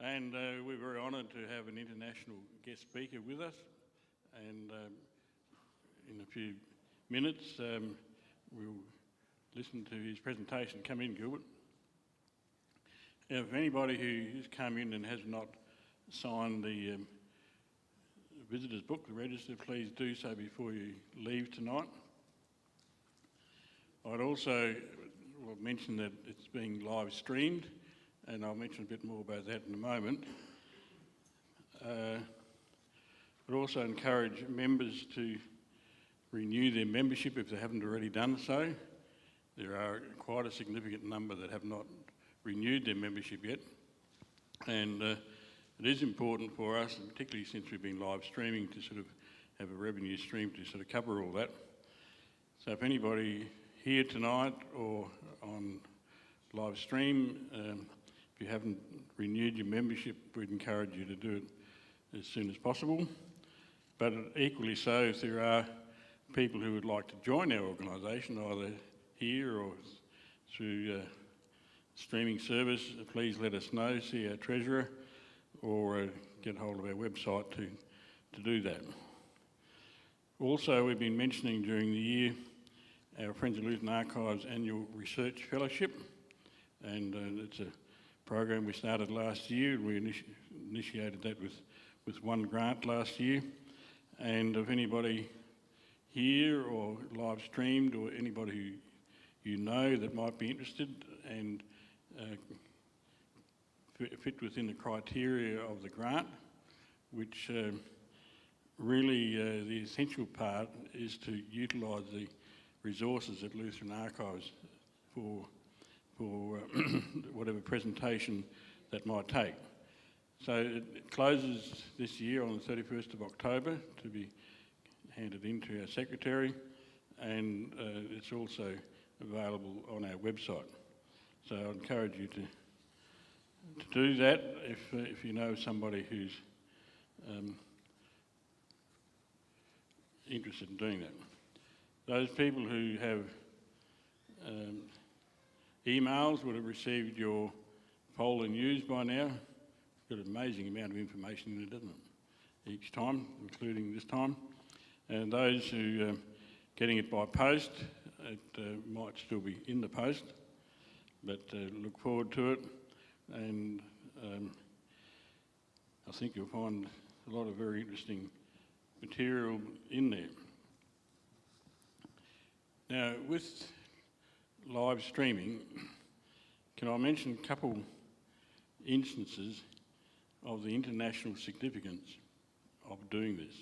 And we're very honoured to have an international guest speaker with us. And in a few minutes, we'll listen to his presentation. Come in, Gilbert. If anybody who's come in and has not signed the visitor's book, the register, please do so before you leave tonight. I'd also mention that it's being live streamed, and I'll mention a bit more about that in a moment. I'd also encourage members to renew their membership if they haven't already done so. There are quite a significant number that have not renewed their membership yet, and it is important for us, and particularly since we've been live streaming, to sort of have a revenue stream to sort of cover all that. So if anybody here tonight or on live stream, if you haven't renewed your membership, we'd encourage you to do it as soon as possible. But equally so, if there are people who would like to join our organisation, either here or through streaming service, please let us know, see our treasurer, or get hold of our website to do that. Also, we've been mentioning during the year our Friends of Lutheran Archives annual research fellowship, and it's a program we started last year. We initiated that with one grant last year, and if anybody here or live streamed or anybody who you know that might be interested and fit within the criteria of the grant, which really the essential part is to utilise the resources at Lutheran Archives for whatever presentation that might take. So it closes this year on the 31st of October to be handed in to our secretary, and it's also available on our website. So I encourage you to do that if you know somebody who's interested in doing that. Those people who have emails would have received your FoLA news by now. It's got an amazing amount of information in it, doesn't it? Each time, including this time. And those who are getting it by post, it might still be in the post, but look forward to it. And I think you'll find a lot of very interesting material in there. Now, with live streaming, can I mention a couple instances of the international significance of doing this?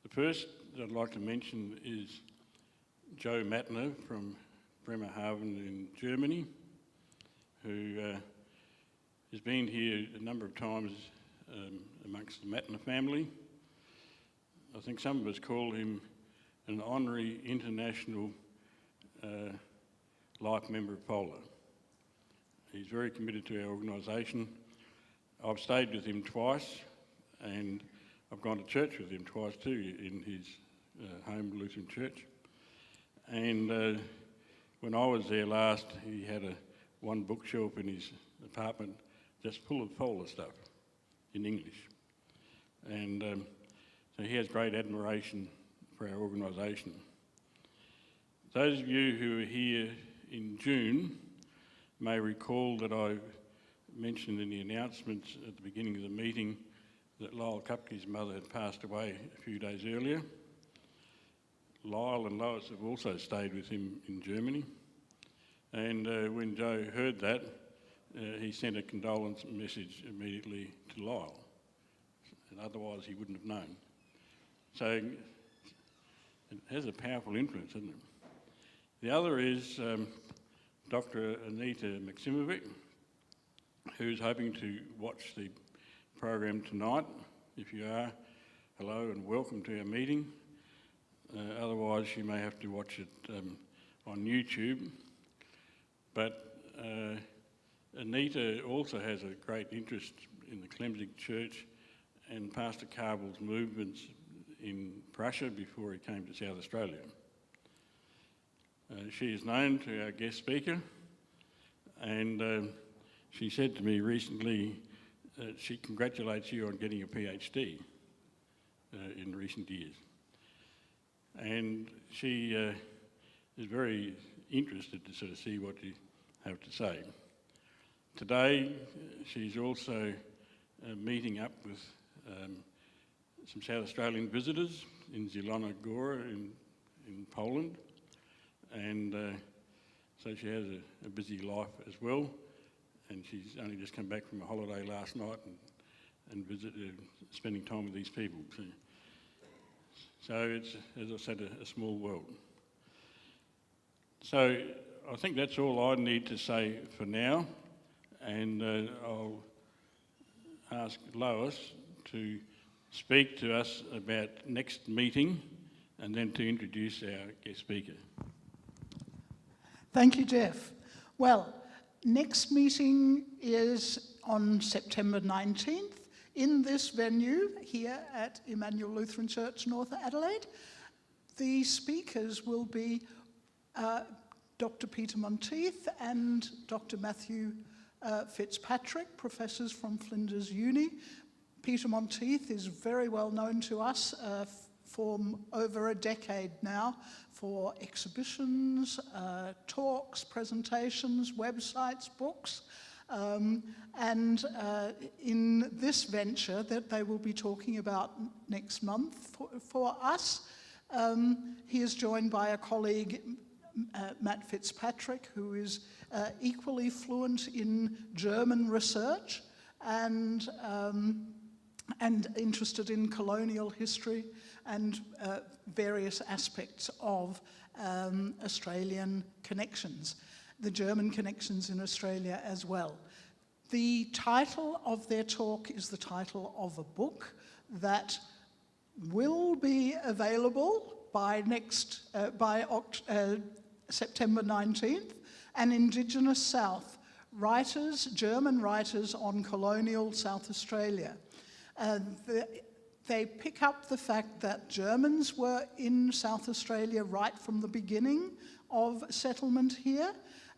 The first that I'd like to mention is Joe Mattner from Bremerhaven in Germany, who has been here a number of times amongst the Mattner family. I think some of us call him an honorary international life member of FoLA. He's very committed to our organisation. I've stayed with him twice, and I've gone to church with him twice too, in his home Lutheran church. And when I was there last, he had one bookshelf in his apartment just full of FoLA stuff in English. And so he has great admiration for our organisation. Those of you who were here in June may recall that I mentioned in the announcements at the beginning of the meeting that Lyle Kupke's mother had passed away a few days earlier. Lyle and Lois have also stayed with him in Germany. And when Joe heard that, he sent a condolence message immediately to Lyle. And otherwise he wouldn't have known. So it has a powerful influence, doesn't it? The other is Dr. Anita Maksimovic, who's hoping to watch the program tonight. If you are, hello and welcome to our meeting. Otherwise, you may have to watch it on YouTube. But Anita also has a great interest in the Klemzig Church and Pastor Kavel's movements in Prussia before he came to South Australia. She is known to our guest speaker, and she said to me recently that she congratulates you on getting a PhD in recent years. And she is very interested to sort of see what you have to say. Today, she's also meeting up with some South Australian visitors in Zielona Góra in Poland, and so she has a busy life as well, and she's only just come back from a holiday last night and visited, spending time with these people. So it's, as I said, a small world. So I think that's all I need to say for now, and I'll ask Lois to speak to us about next meeting and then to introduce our guest speaker. Thank you, Jeff. Well, next meeting is on September 19th in this venue here at Emmanuel Lutheran Church, North Adelaide. The speakers will be Dr. Peter Monteith and Dr. Matthew Fitzpatrick, professors from Flinders Uni. Peter Monteith is very well known to us for over a decade now for exhibitions, talks, presentations, websites, books, and in this venture that they will be talking about next month for us, he is joined by a colleague, Matt Fitzpatrick, who is equally fluent in German research and interested in colonial history and various aspects of Australian connections, the German connections in Australia as well. The title of their talk is the title of a book that will be available by September 19th, An Indigenous South, German writers on colonial South Australia. They pick up the fact that Germans were in South Australia right from the beginning of settlement here,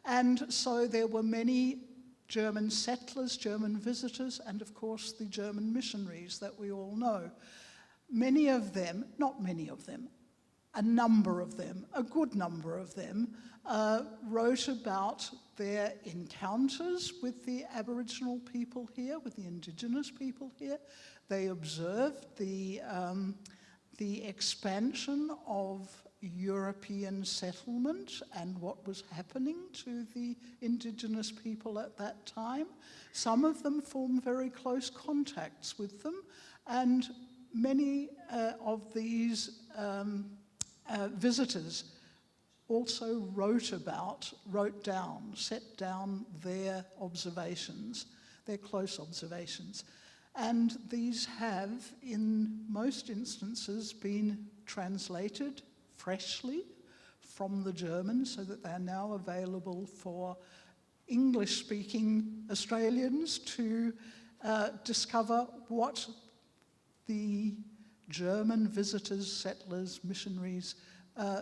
and so there were many German settlers, German visitors, and of course the German missionaries that we all know. Many of them, not many of them, a number of them, a good number of them, wrote about their encounters with the Aboriginal people here, with the Indigenous people here. They observed the expansion of European settlement and what was happening to the Indigenous people at that time. Some of them formed very close contacts with them, and many of these visitors also set down their observations, their close observations. And these have, in most instances, been translated freshly from the German so that they're now available for English-speaking Australians to discover what the German visitors, settlers, missionaries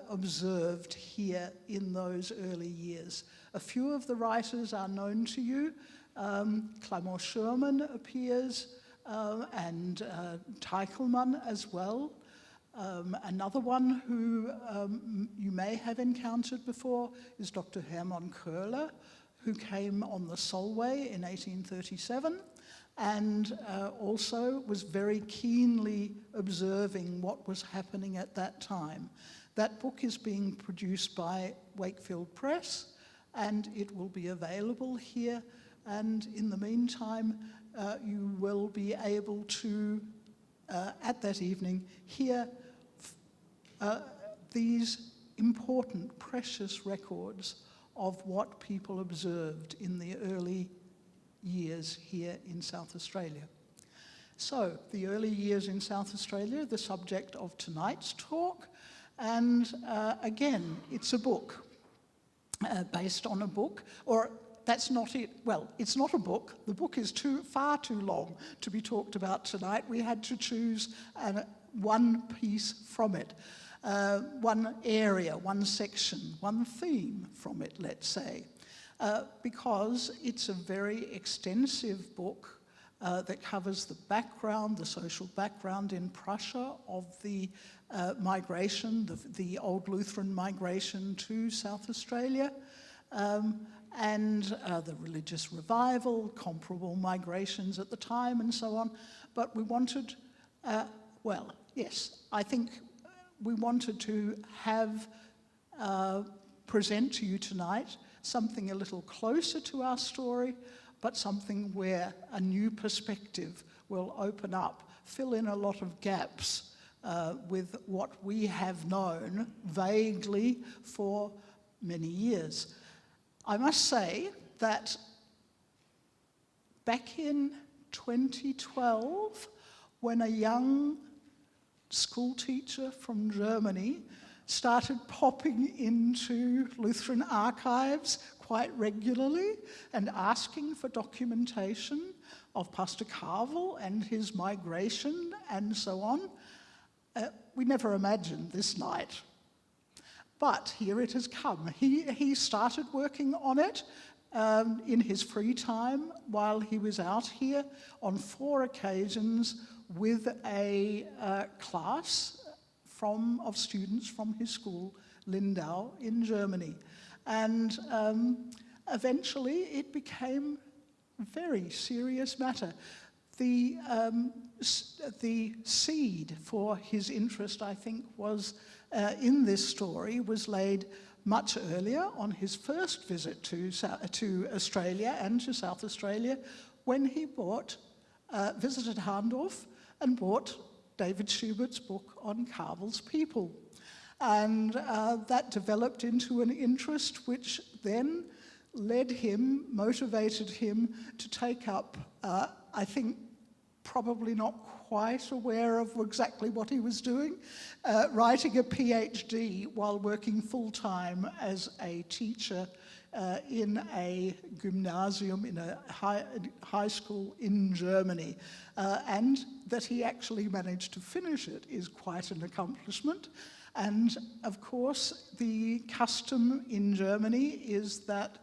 observed here in those early years. A few of the writers are known to you. Clement Schurman appears, and Teichelmann as well. Another one who you may have encountered before is Dr. Hermann Köhler, who came on the Solway in 1837 and also was very keenly observing what was happening at that time. That book is being produced by Wakefield Press, and it will be available here. And in the meantime, you will be able to, at that evening, hear these important, precious records of what people observed in the early years here in South Australia. So, the early years in South Australia, the subject of tonight's talk, and again, it's a book, based on a book, or that's not it. Well, it's not a book. The book is far too long to be talked about tonight. We had to choose one piece from it, one area, one section, one theme from it, let's say. because it's a very extensive book that covers the background, the social background in Prussia of the migration, the Old Lutheran migration to South Australia, and the religious revival, comparable migrations at the time, and so on. But we wanted, well, yes, I think we wanted to have present to you tonight something a little closer to our story, but something where a new perspective will open up, fill in a lot of gaps with what we have known vaguely for many years. I must say that back in 2012, when a young school teacher from Germany started popping into Lutheran Archives quite regularly and asking for documentation of Pastor Kavel and his migration and so on, we never imagined this night. But here it has come. He started working on it in his free time while he was out here on 4 occasions with a class of students from his school, Lindau, in Germany. And eventually it became a very serious matter. The seed for his interest, I think, was in this story was laid much earlier on his first visit to Australia and to South Australia, when he visited Hahndorf and bought David Schubert's book on Kavel's people. And that developed into an interest which then motivated him to take up, I think, probably not quite aware of exactly what he was doing, writing a PhD while working full-time as a teacher in a gymnasium, in a high school in Germany. And that he actually managed to finish it is quite an accomplishment. And of course, the custom in Germany is that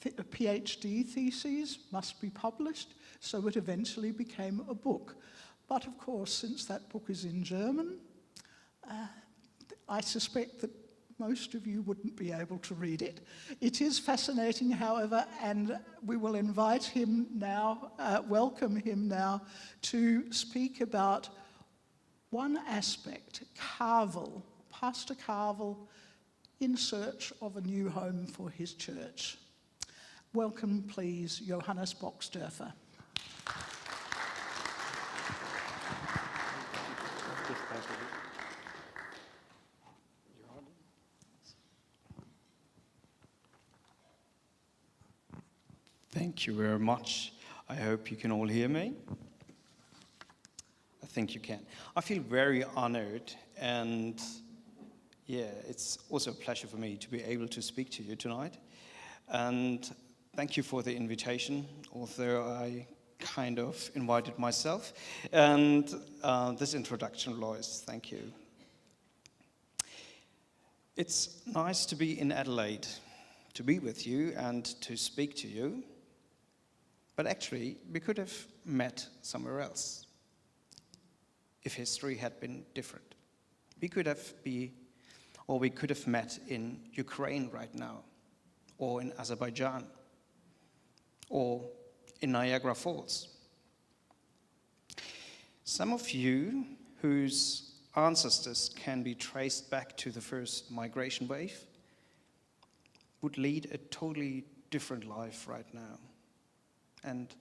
PhD theses must be published, so it eventually became a book. But of course, since that book is in German, I suspect that most of you wouldn't be able to read it. It is fascinating, however, and we will invite him now, welcome him now, to speak about one aspect, Kavel, Pastor Kavel, in search of a new home for his church. Welcome, please, Johannes Boxdörfer. Thank you very much. I hope you can all hear me. I think you can. I feel very honored, and yeah, it's also a pleasure for me to be able to speak to you tonight. And thank you for the invitation, although I kind of invited myself. And this introduction, Lois, thank you. It's nice to be in Adelaide, to be with you and to speak to you. But actually, we could have met somewhere else if history had been different. We could have met in Ukraine right now, or in Azerbaijan, or in Niagara Falls. Some of you whose ancestors can be traced back to the first migration wave would lead a totally different life right now. And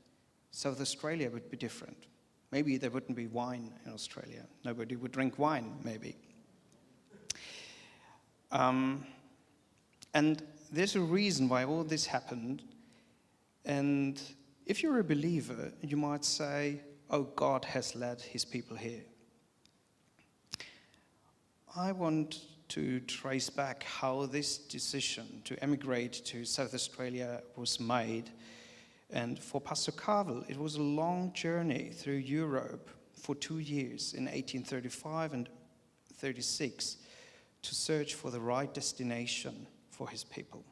South Australia would be different. Maybe there wouldn't be wine in Australia. Nobody would drink wine, maybe. And there's a reason why all this happened. And if you're a believer, you might say, oh, God has led his people here. I want to trace back how this decision to emigrate to South Australia was made. And for Pastor Kavel, it was a long journey through Europe for 2 years in 1835 and 36 to search for the right destination for his people.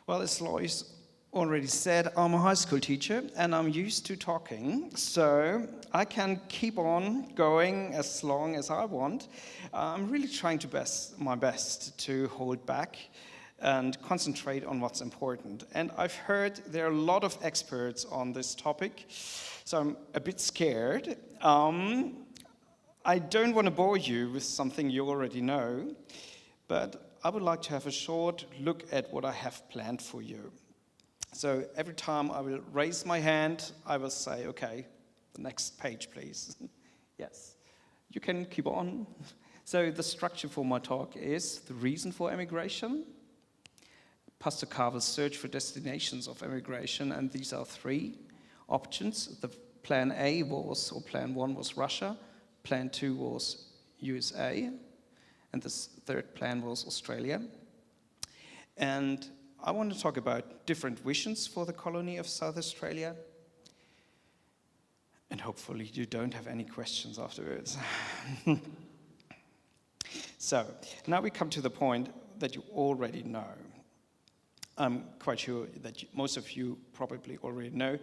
Well, as Lois already said, I'm a high school teacher and I'm used to talking, so I can keep on going as long as I want. I'm really trying my best to hold back and concentrate on what's important. And I've heard there are a lot of experts on this topic, so I'm a bit scared. I don't want to bore you with something you already know, but I would like to have a short look at what I have planned for you. So every time I will raise my hand, I will say, okay, the next page, please. Yes, you can keep on. So the structure for my talk is the reason for emigration, Pastor Kavel's search for destinations of emigration, and these are three options. The plan A was, or plan 1 was Russia, plan 2 was USA, and the third plan was Australia. And I want to talk about different visions for the colony of South Australia. And hopefully you don't have any questions afterwards. So, now we come to the point that you already know. I'm quite sure that most of you probably already know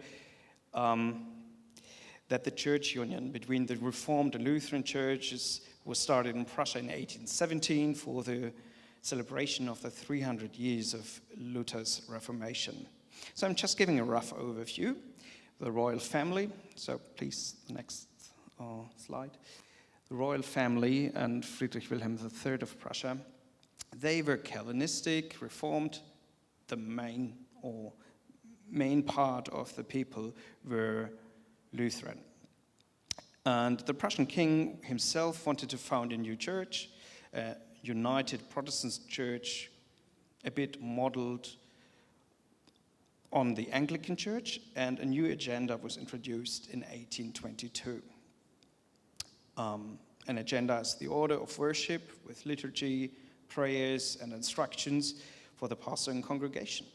that the church union between the Reformed and Lutheran churches was started in Prussia in 1817 for the celebration of the 300 years of Luther's Reformation. So I'm just giving a rough overview. The royal family, so please, the next slide. The royal family and Friedrich Wilhelm III of Prussia, they were Calvinistic, Reformed. The main part of the people were Lutheran. And the Prussian king himself wanted to found a new church, a united Protestant church, a bit modeled on the Anglican church, and a new agenda was introduced in 1822. An agenda is the order of worship with liturgy, prayers, and instructions for the pastor and congregation.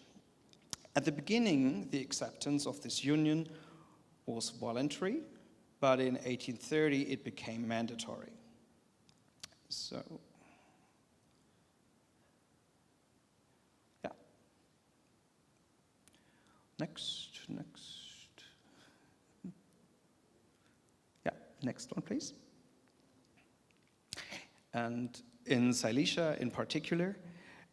At the beginning, the acceptance of this union was voluntary, but in 1830 it became mandatory. So, yeah. Next. Yeah, next one, please. And in Silesia in particular,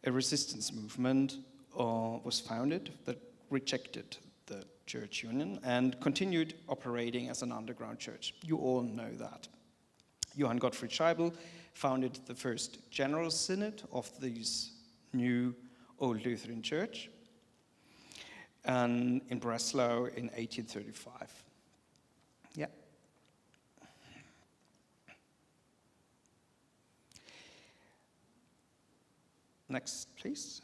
a resistance movement was founded that rejected the church union and continued operating as an underground church. You all know that. Johann Gottfried Scheibel founded the first general synod of this new Old Lutheran church and in Breslau in 1835. Yeah. Next, please.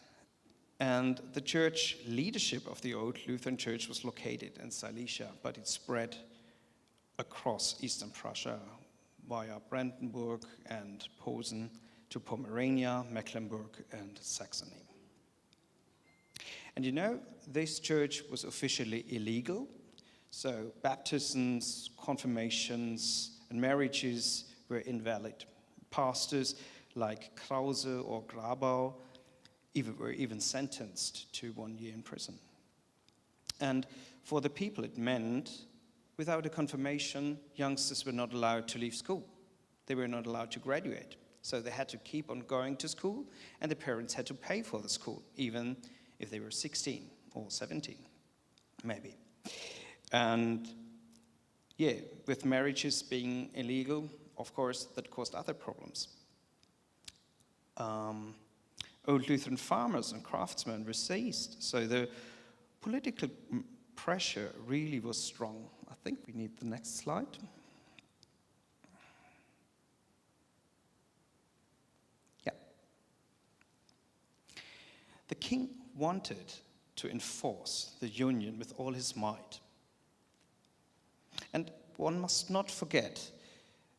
And the church leadership of the Old Lutheran Church was located in Silesia, but it spread across eastern Prussia via Brandenburg and Posen to Pomerania, Mecklenburg, and Saxony. And you know, this church was officially illegal, so baptisms, confirmations, and marriages were invalid. Pastors like Krause or Grabau were even sentenced to 1 year in prison. And for the people it meant, without a confirmation, youngsters were not allowed to leave school. They were not allowed to graduate. So they had to keep on going to school, and the parents had to pay for the school, even if they were 16 or 17, maybe. And yeah, with marriages being illegal, of course, that caused other problems. Old Lutheran farmers and craftsmen were seized, so the political pressure really was strong. I think we need the next slide. Yeah. The king wanted to enforce the union with all his might. And one must not forget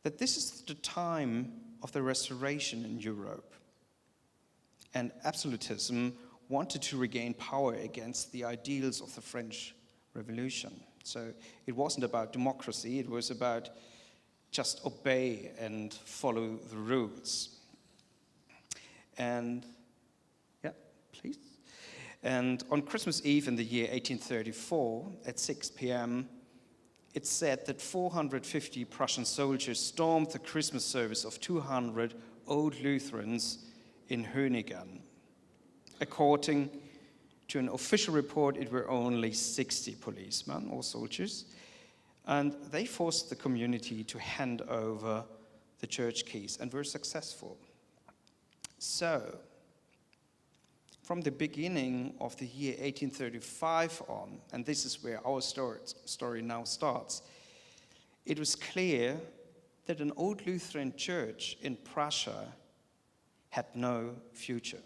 that this is the time of the Restoration in Europe. And absolutism wanted to regain power against the ideals of the French Revolution. So it wasn't about democracy, it was about just obey and follow the rules. And, yeah, please. And on Christmas Eve in the year 1834, at 6 p.m., it's said that 450 Prussian soldiers stormed the Christmas service of 200 Old Lutherans in Höningen. According to an official report, it were only 60 policemen or soldiers, and they forced the community to hand over the church keys and were successful. So, from the beginning of the year 1835 on, and this is where our story now starts, it was clear that an Old Lutheran church in Prussia had no future.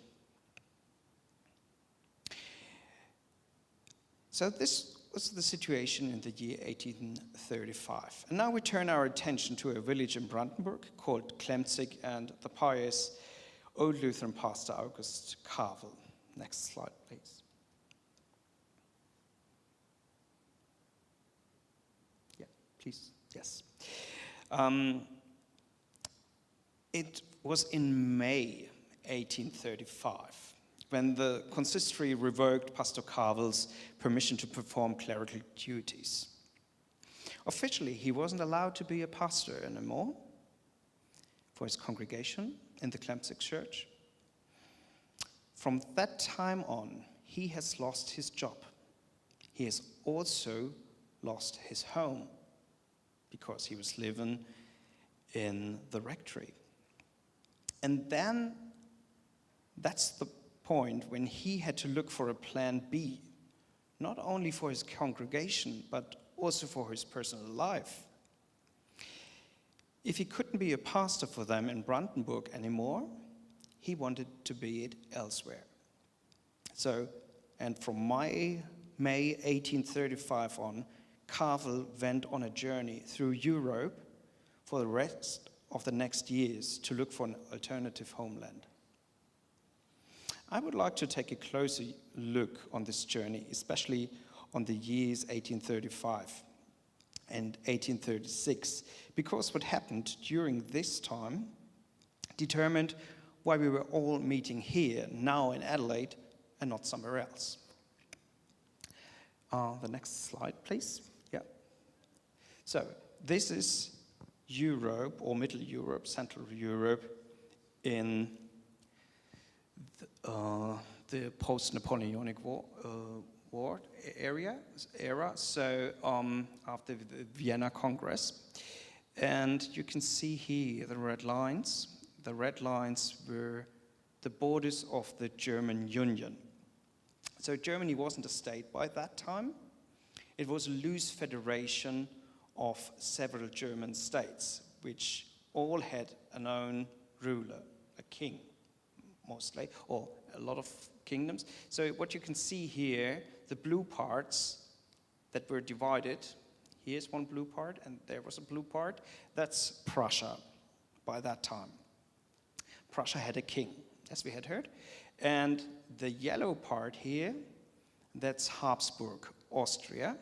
So this was the situation in the year 1835. And now we turn our attention to a village in Brandenburg called Klemzig and the pious Old Lutheran pastor August Kavel. Next slide, please. Yeah, please, yes. It was in May 1835 when the consistory revoked Pastor Kavel's permission to perform clerical duties. Officially, he wasn't allowed to be a pastor anymore for his congregation in the Klemzig church. From that time on, he has lost his job. He has also lost his home because he was living in the rectory. And then that's the point when he had to look for a plan B, not only for his congregation, but also for his personal life. If he couldn't be a pastor for them in Brandenburg anymore, he wanted to be it elsewhere. So, and from May 1835 on, Kavel went on a journey through Europe for the rest of the next years to look for an alternative homeland. I would like to take a closer look on this journey, especially on the years 1835 and 1836, because what happened during this time determined why we were all meeting here, now in Adelaide, and not somewhere else. The next slide, please. Yeah. So this is Europe, or Middle Europe, Central Europe, in the post-Napoleonic war era, so after the Vienna Congress. And you can see here the red lines. The red lines were the borders of the German Union. So Germany wasn't a state by that time. It was a loose federation of several German states, which all had an own ruler, a king, mostly, or a lot of kingdoms. So what you can see here, the blue parts that were divided, here's one blue part, and there was a blue part, that's Prussia by that time. Prussia had a king, as we had heard. And the yellow part here, that's Habsburg, Austria.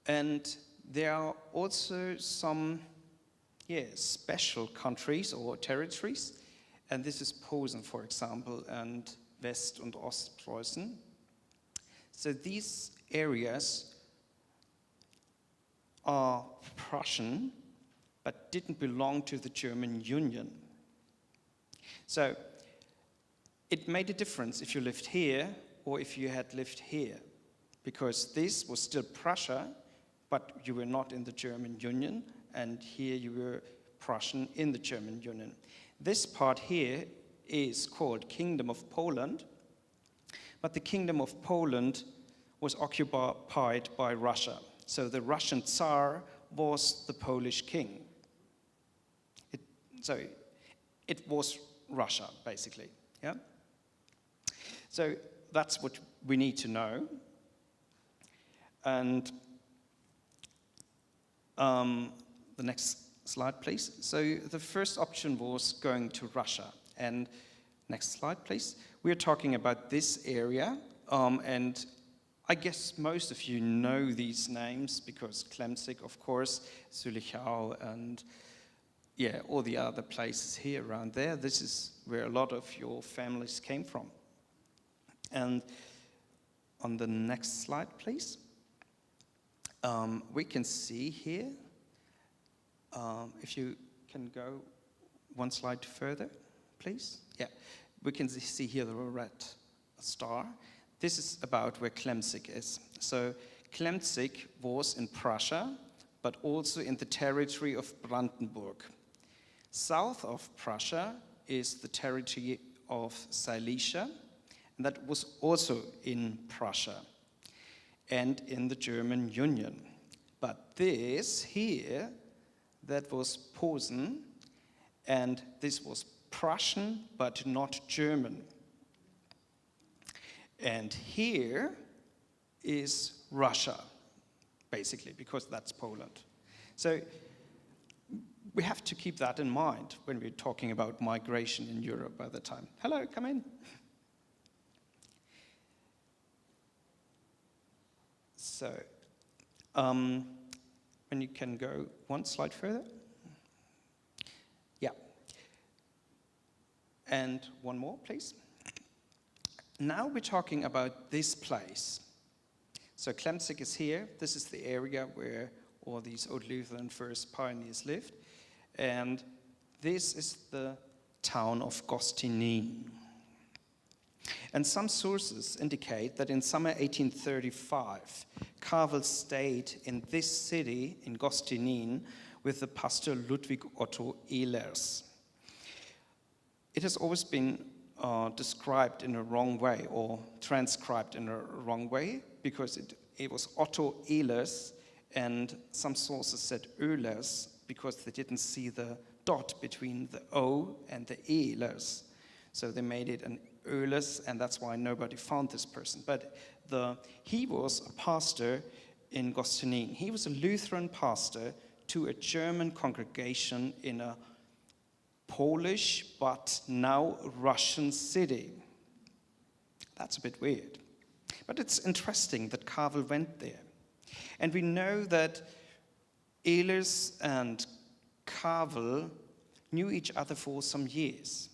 And there are also some special countries or territories. And this is Posen, for example, and West- and Ostpreußen. So these areas are Prussian, but didn't belong to the German Union. So it made a difference if you lived here or if you had lived here, because this was still Prussia, but you were not in the German Union, and here you were Prussian in the German Union. This part here is called Kingdom of Poland, but the Kingdom of Poland was occupied by Russia. So the Russian Tsar was the Polish king. It was Russia, basically. Yeah. So that's what we need to know. And the next slide, please. So the first option was going to Russia. And next slide, please. We're talking about this area. And I guess most of you know these names because Klemzig, of course, Zülichau, and all the other places here around there. This is where a lot of your families came from. And on the next slide, please, we can see here, if you can go one slide further, please. Yeah, we can see here the red star. This is about where Klemzig is. So Klemzig was in Prussia, but also in the territory of Brandenburg. South of Prussia is the territory of Silesia, and that was also in Prussia and in the German Union. But this here, that was Posen, and this was Prussian, but not German. And here is Russia, basically, because that's Poland. So we have to keep that in mind when we're talking about migration in Europe by the time. Hello, come in. So, when you can go one slide further. Yeah. And one more, please. Now we're talking about this place. So Klemzig is here. This is the area where all these Old Lutheran first pioneers lived. And this is the town of Gostinin. And some sources indicate that in summer 1835, Kavel stayed in this city, in Gostinin, with the pastor Ludwig Otto Ehlers. It has always been described in a wrong way or transcribed in a wrong way because it was Otto Ehlers, and some sources said Oehlers because they didn't see the dot between the O and the Ehlers. So they made it an Oehlers, and that's why nobody found this person. But he was a pastor in Gostinin. He was a Lutheran pastor to a German congregation in a Polish but now Russian city. That's a bit weird. But it's interesting that Kavel went there. And we know that Ehlers and Kavel knew each other for some years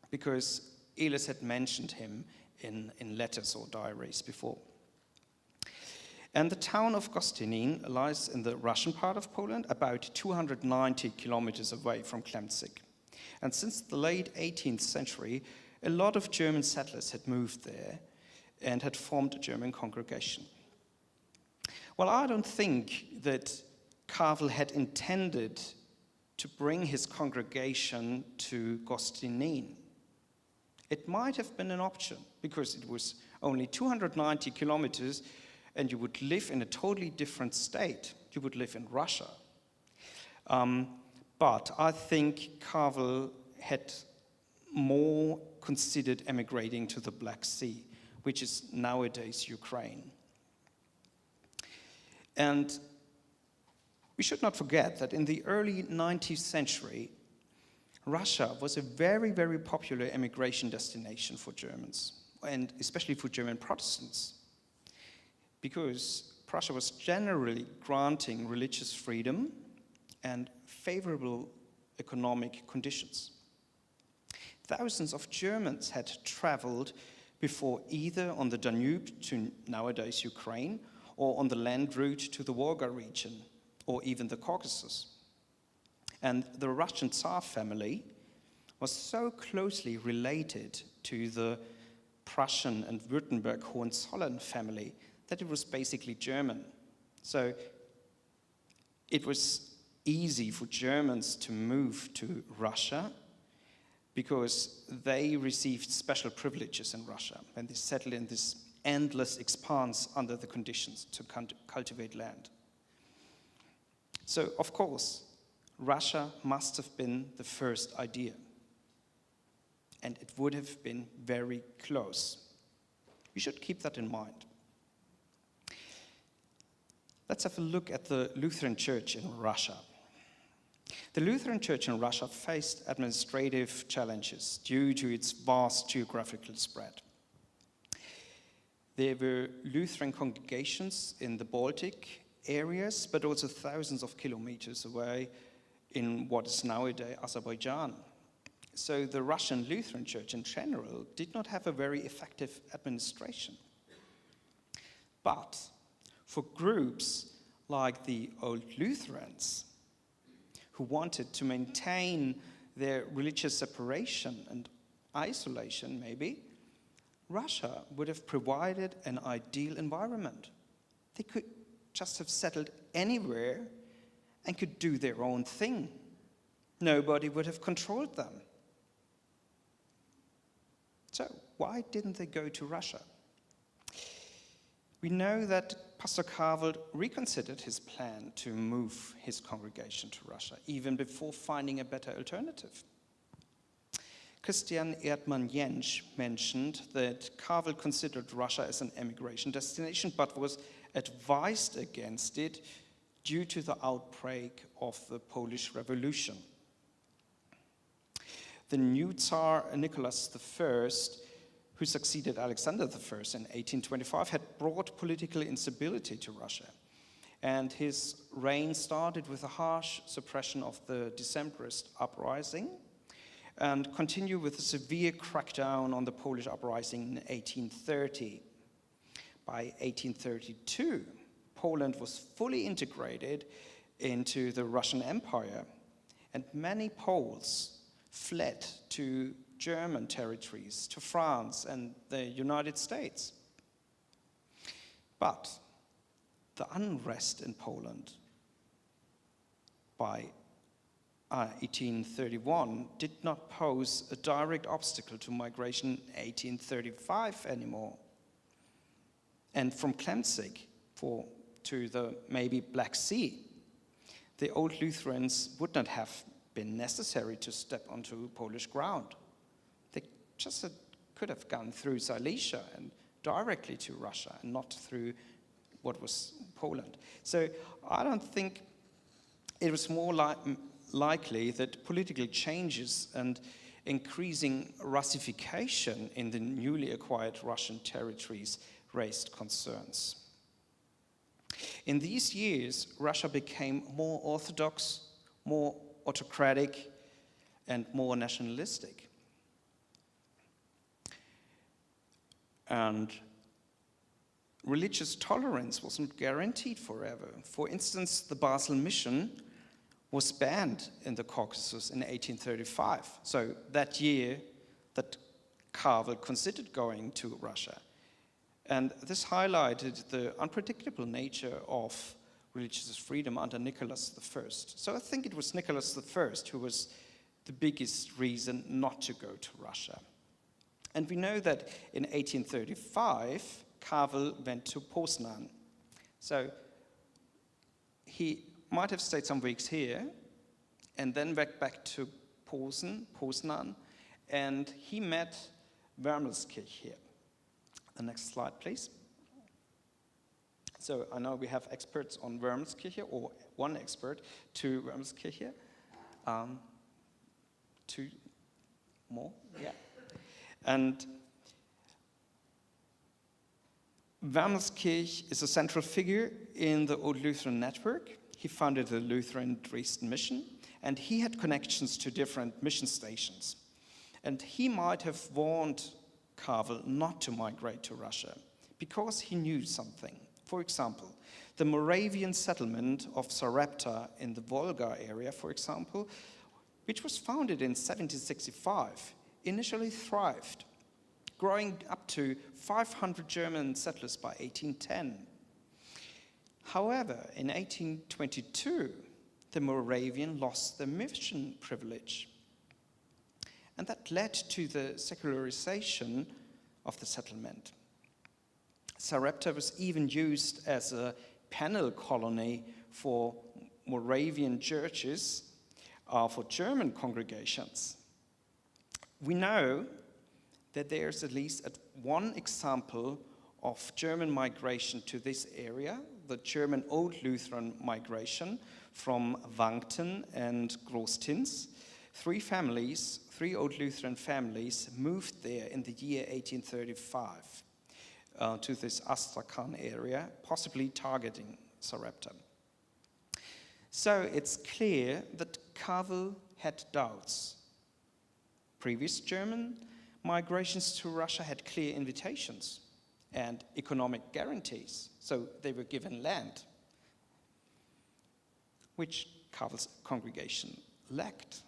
because Ehlers had mentioned him in letters or diaries before. And the town of Gostinin lies in the Russian part of Poland, about 290 kilometers away from Klemzig. And since the late 18th century, a lot of German settlers had moved there and had formed a German congregation. Well, I don't think that Kavel had intended to bring his congregation to Gostinin. It might have been an option because it was only 290 kilometers and you would live in a totally different state. You would live in Russia. But I think Kavel had more considered emigrating to the Black Sea, which is nowadays Ukraine. And we should not forget that in the early 19th century, Russia was a very, very popular emigration destination for Germans, and especially for German Protestants, because Prussia was generally granting religious freedom and favorable economic conditions. Thousands of Germans had traveled before either on the Danube to nowadays Ukraine or on the land route to the Volga region or even the Caucasus. And the Russian Tsar family was so closely related to the Prussian and Württemberg Hohenzollern family that it was basically German. So it was easy for Germans to move to Russia because they received special privileges in Russia when they settled in this endless expanse under the conditions to cultivate land. So, of course, Russia must have been the first idea. And it would have been very close. We should keep that in mind. Let's have a look at the Lutheran Church in Russia. The Lutheran Church in Russia faced administrative challenges due to its vast geographical spread. There were Lutheran congregations in the Baltic areas, but also thousands of kilometers away in what is nowadays Azerbaijan. So the Russian Lutheran Church in general did not have a very effective administration. But for groups like the Old Lutherans, who wanted to maintain their religious separation and isolation, maybe, Russia would have provided an ideal environment. They could just have settled anywhere and could do their own thing. Nobody would have controlled them. So, why didn't they go to Russia? We know that Pastor Kavel reconsidered his plan to move his congregation to Russia, even before finding a better alternative. Christian Erdmann-Jensch mentioned that Kavel considered Russia as an emigration destination, but was advised against it due to the outbreak of the Polish Revolution. The new Tsar Nicholas I, who succeeded Alexander I in 1825, had brought political instability to Russia. And his reign started with a harsh suppression of the Decembrist uprising and continued with a severe crackdown on the Polish uprising in 1830. By 1832, Poland was fully integrated into the Russian Empire, and many Poles fled to German territories, to France and the United States. But the unrest in Poland by 1831 did not pose a direct obstacle to migration in 1835 anymore. And from Klemzig to the maybe Black Sea, the Old Lutherans would not have been necessary to step onto Polish ground. They just could have gone through Silesia and directly to Russia and not through what was Poland. So I don't think it was more likely that political changes and increasing Russification in the newly acquired Russian territories raised concerns. In these years, Russia became more orthodox, more autocratic, and more nationalistic. And religious tolerance wasn't guaranteed forever. For instance, the Basel Mission was banned in the Caucasus in 1835. So that year that Kavel considered going to Russia. And this highlighted the unpredictable nature of religious freedom under Nicholas I. So I think it was Nicholas I who was the biggest reason not to go to Russia. And we know that in 1835, Kavel went to Posen. So he might have stayed some weeks here and then went back to Posen, and he met Wermelskirch here. The next slide, please. So I know we have experts on Wermelskirch, or one expert to Wermelskirch. Two more, yeah. And Wermelskirch is a central figure in the Old Lutheran network. He founded the Lutheran Dresden mission, and he had connections to different mission stations. And he might have warned Kavel not to migrate to Russia because he knew something. For example, the Moravian settlement of Sarepta in the Volga area, for example, which was founded in 1765, initially thrived, growing up to 500 German settlers by 1810. However, in 1822, the Moravian lost their mission privilege. And that led to the secularization of the settlement. Sarepta was even used as a penal colony for Moravian churches, for German congregations. We know that there's at least one example of German migration to this area, the German Old Lutheran migration from Wankten and Großtins. Three Old Lutheran families moved there in the year 1835 to this Astrakhan area, possibly targeting Sarepta. So it's clear that Kavel had doubts. Previous German migrations to Russia had clear invitations and economic guarantees, so they were given land, which Kavel's congregation lacked.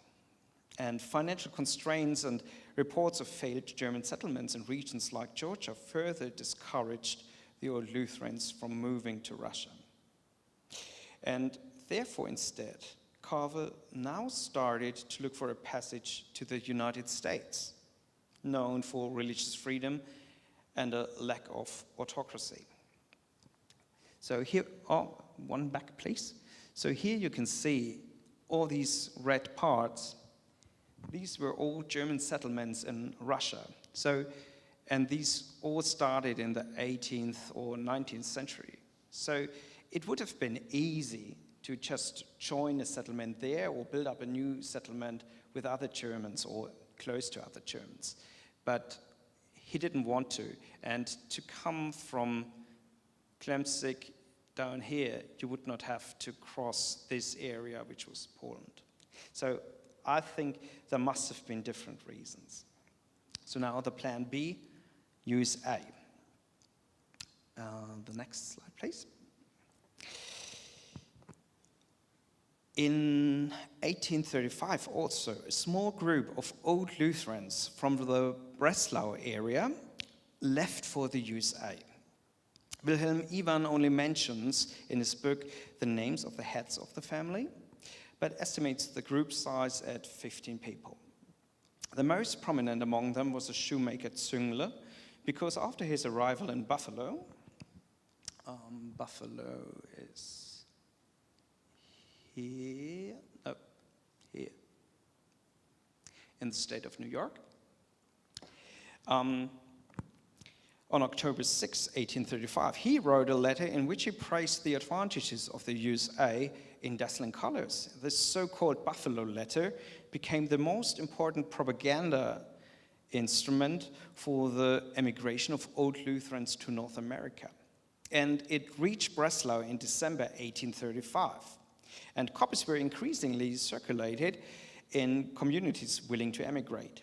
And financial constraints and reports of failed German settlements in regions like Georgia further discouraged the Old Lutherans from moving to Russia. And therefore, instead, Kavel now started to look for a passage to the United States, known for religious freedom and a lack of autocracy. So here, one back, please. So here you can see all these red parts. These were all German settlements in Russia. And these all started in the 18th or 19th century. So it would have been easy to just join a settlement there or build up a new settlement with other Germans or close to other Germans. But he didn't want to. And to come from Klemzig down here, you would not have to cross this area, which was Poland. So I think there must have been different reasons. So now the plan B, USA. The next slide, please. In 1835 also, a small group of Old Lutherans from the Breslau area left for the USA. Wilhelm Iwan only mentions in his book the names of the heads of the family, but estimates the group size at 15 people. The most prominent among them was a shoemaker Züngler, because after his arrival in Buffalo, Buffalo is here, here, in the state of New York. On October 6, 1835, he wrote a letter in which he praised the advantages of the USA in dazzling colors. This so-called Buffalo letter became the most important propaganda instrument for the emigration of Old Lutherans to North America. And it reached Breslau in December 1835. And copies were increasingly circulated in communities willing to emigrate.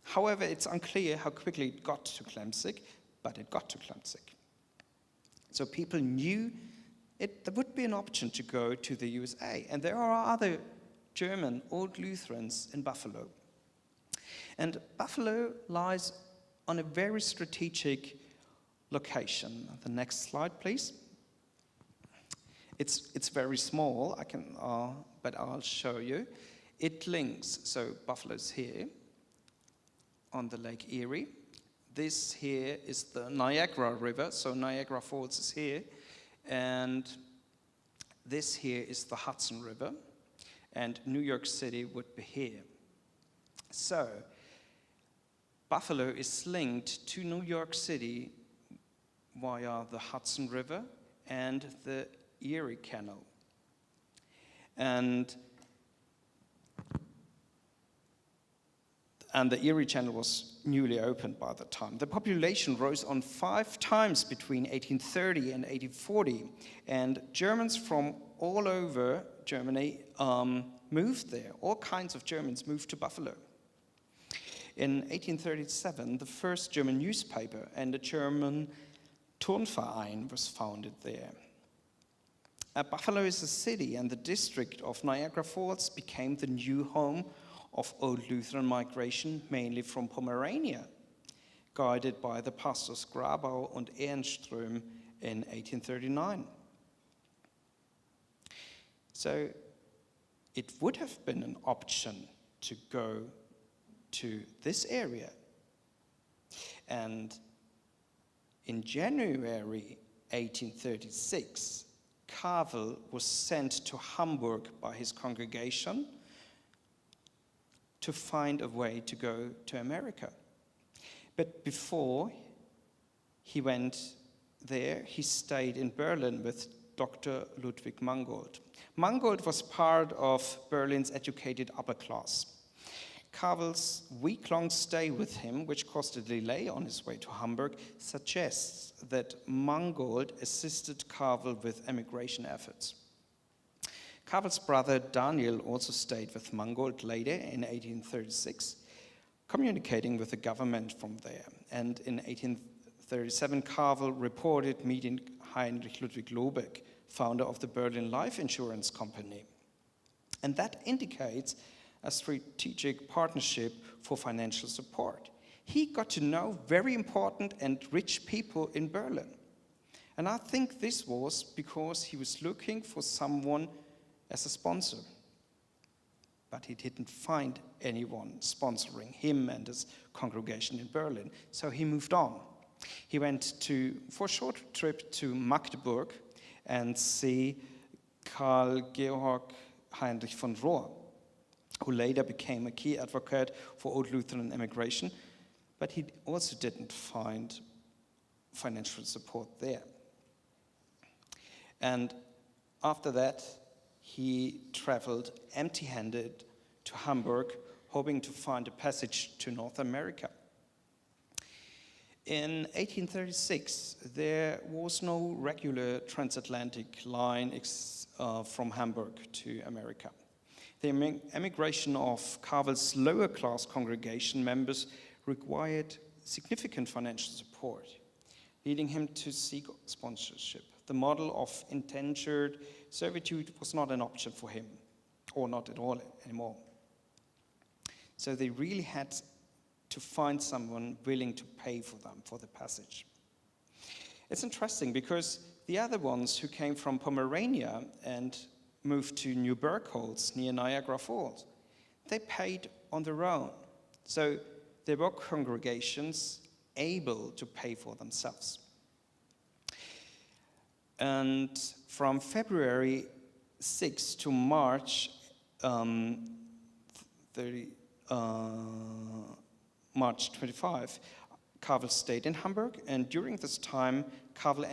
However, it's unclear how quickly it got to Klemzig, but it got to Klemzig. So people knew there would be an option to go to the USA, and there are other German Old Lutherans in Buffalo. And Buffalo lies on a very strategic location. The next slide, please. It's very small, but I'll show you. It links, so Buffalo's here on the Lake Erie. This here is the Niagara River, so Niagara Falls is here. And this here is the Hudson River, and New York City would be here. So, Buffalo is linked to New York City via the Hudson River and the Erie Canal. And the Erie Channel was newly opened by the time. The population rose on 5 times between 1830 and 1840, and Germans from all over Germany moved there. All kinds of Germans moved to Buffalo. In 1837, the first German newspaper and a German Turnverein was founded there. Buffalo is a city, and the district of Niagara Falls became the new home of Old Lutheran migration, mainly from Pomerania, guided by the pastors Grabau and Ehrenström in 1839. So it would have been an option to go to this area. And in January 1836, Kavel was sent to Hamburg by his congregation to find a way to go to America. But before he went there, he stayed in Berlin with Dr. Ludwig Mangold. Mangold was part of Berlin's educated upper class. Kavel's week-long stay with him, which caused a delay on his way to Hamburg, suggests that Mangold assisted Kavel with emigration efforts. Kavel's brother Daniel also stayed with Mangold later in 1836, communicating with the government from there. And in 1837, Kavel reported meeting Heinrich Ludwig Lobeck, founder of the Berlin Life Insurance Company. And that indicates a strategic partnership for financial support. He got to know very important and rich people in Berlin. And I think this was because he was looking for someone as a sponsor. But he didn't find anyone sponsoring him and his congregation in Berlin. So he moved on. He went for a short trip to Magdeburg and see Karl Georg Heinrich von Rohr, who later became a key advocate for Old Lutheran immigration, but he also didn't find financial support there. And after that, he traveled empty-handed to Hamburg, hoping to find a passage to North America. In 1836, there was no regular transatlantic line from Hamburg to America. The emigration of Kavel's lower-class congregation members required significant financial support, leading him to seek sponsorship. The model of indentured servitude was not an option for him, or not at all anymore. So they really had to find someone willing to pay for them for the passage. It's interesting because the other ones who came from Pomerania and moved to New Berkholz near Niagara Falls, they paid on their own. So there were congregations able to pay for themselves. And from February 6 to March March 25, Kavel stayed in Hamburg, and during this time, Kavel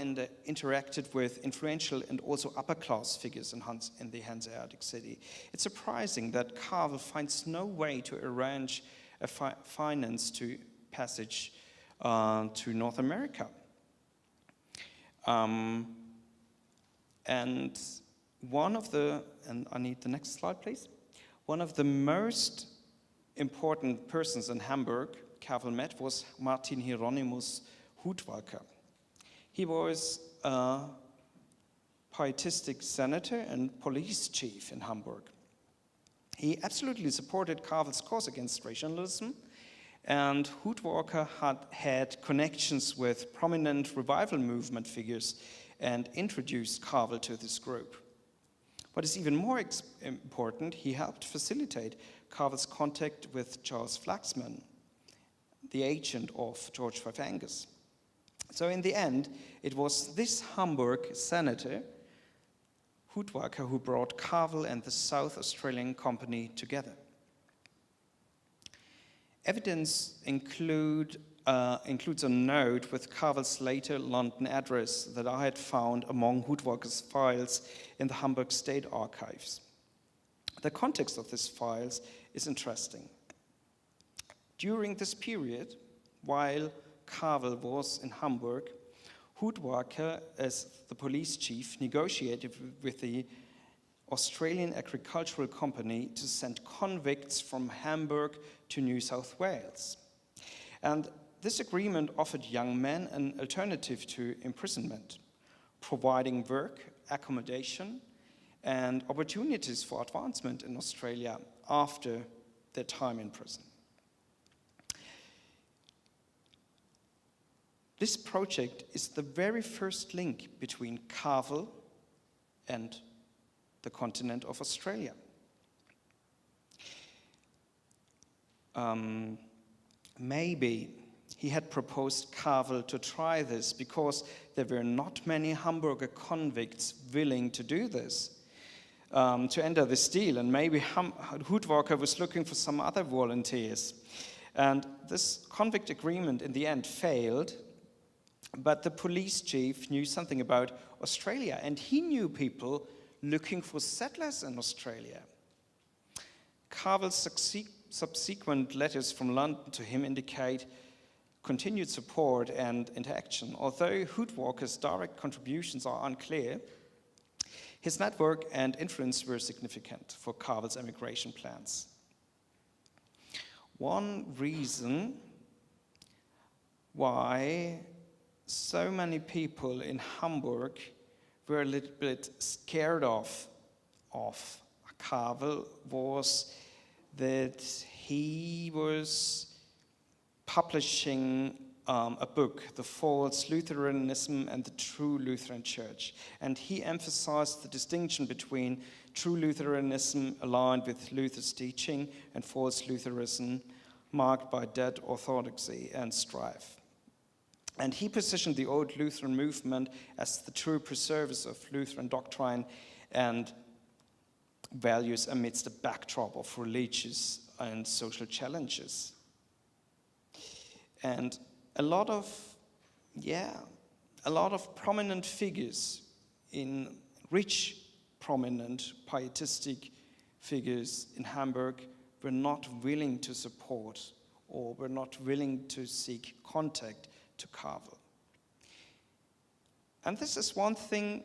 interacted with influential and also upper-class figures in the Hanseatic city. It's surprising that Kavel finds no way to arrange a finance to passage to North America. And one of the, and I need the next slide, please. One of the most important persons in Hamburg Kavel met was Martin Hieronymus Hudtwalcker. He was a pietistic senator and police chief in Hamburg. He absolutely supported Kavel's cause against racialism, and Hudtwalcker had connections with prominent revival movement figures and introduced Kavel to this group. What is even more important, he helped facilitate Kavel's contact with Charles Flaxman, the agent of George Fife Angas. So in the end, it was this Hamburg senator, Hudtwalcker, who brought Kavel and the South Australian Company together. Evidence includes a note with Kavel's later London address that I had found among Hudtwalcker's files in the Hamburg State Archives. The context of these files is interesting. During this period, while Kavel was in Hamburg, Hudtwalcker, as the police chief, negotiated with the Australian Agricultural Company to send convicts from Hamburg to New South Wales. And this agreement offered young men an alternative to imprisonment, providing work, accommodation, and opportunities for advancement in Australia after their time in prison. This project is the very first link between Kavel and the continent of Australia. Maybe he had proposed Kavel to try this because there were not many Hamburger convicts willing to do this, to enter this deal, and maybe Hudtwalcker was looking for some other volunteers. And this convict agreement in the end failed, but the police chief knew something about Australia, and he knew people looking for settlers in Australia. Kavel's subsequent letters from London to him indicate continued support and interaction. Although Hudtwalcker's direct contributions are unclear, his network and influence were significant for Kavel's immigration plans. one reason why so many people in Hamburg were a little bit scared of Kavel was that he was publishing a book, The False Lutheranism and the True Lutheran Church. And he emphasized the distinction between true Lutheranism aligned with Luther's teaching and false Lutheranism marked by dead orthodoxy and strife. And he positioned the Old Lutheran movement as the true preservers of Lutheran doctrine and values amidst a backdrop of religious and social challenges. And a lot of prominent figures rich prominent pietistic figures in Hamburg were not willing to support or were not willing to seek contact to Kavel. And this is one thing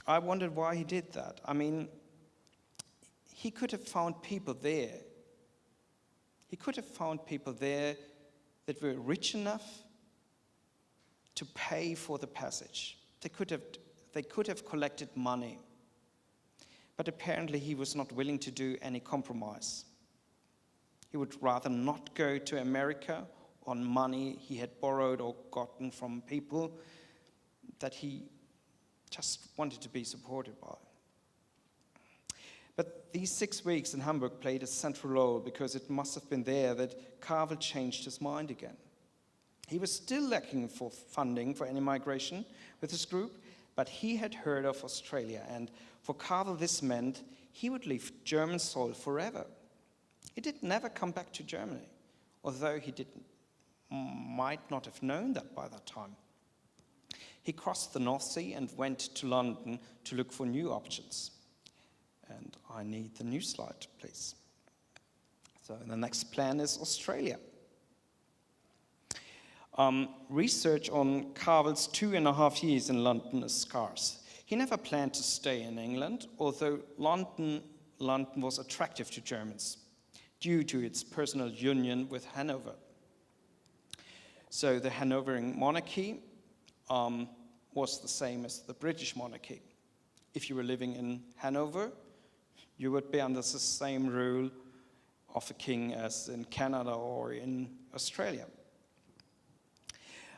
I wondered why he did that. I mean, he could have found people there. He could have found people there that were rich enough to pay for the passage. They could have collected money. But apparently he was not willing to do any compromise. He would rather not go to America on money he had borrowed or gotten from people that he just wanted to be supported by. But these 6 weeks in Hamburg played a central role because it must have been there that Kavel changed his mind again. He was still lacking for funding for any migration with his group, but he had heard of Australia, and for Kavel this meant he would leave German soil forever. He did never come back to Germany, although he might not have known that by that time. He crossed the North Sea and went to London to look for new options. And I need the new slide, please. So the next plan is Australia. Research on Kavel's 2.5 years in London is scarce. He never planned to stay in England, although London was attractive to Germans due to its personal union with Hanover. So the Hanoverian monarchy was the same as the British monarchy. If you were living in Hanover, you would be under the same rule of a king as in Canada or in Australia.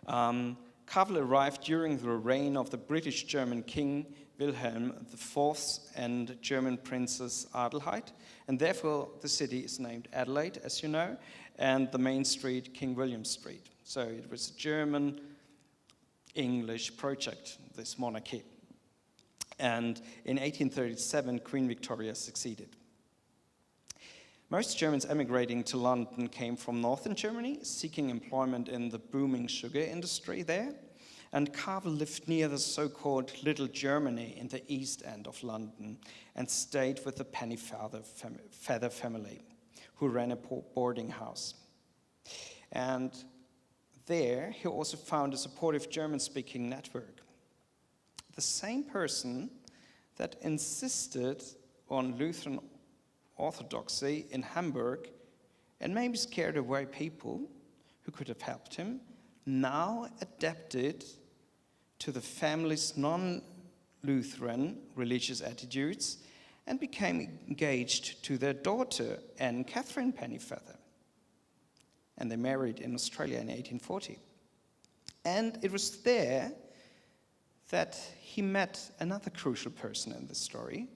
Kavel arrived during the reign of the British-German king Wilhelm IV and German princess Adelheid, and therefore the city is named Adelaide, as you know, and the main street, King William Street. So it was a German-English project, this monarchy. And in 1837, Queen Victoria succeeded. Most Germans emigrating to London came from northern Germany, seeking employment in the booming sugar industry there. And Kavel lived near the so-called Little Germany in the east end of London and stayed with the Pennyfeather family, who ran a boarding house. And there, he also found a supportive German-speaking network. The same person that insisted on Lutheran orthodoxy in Hamburg and maybe scared away people who could have helped him, now adapted to the family's non-Lutheran religious attitudes and became engaged to their daughter, Anne Catherine Pennyfeather. And they married in Australia in 1840. And it was there that he met another crucial person in the story,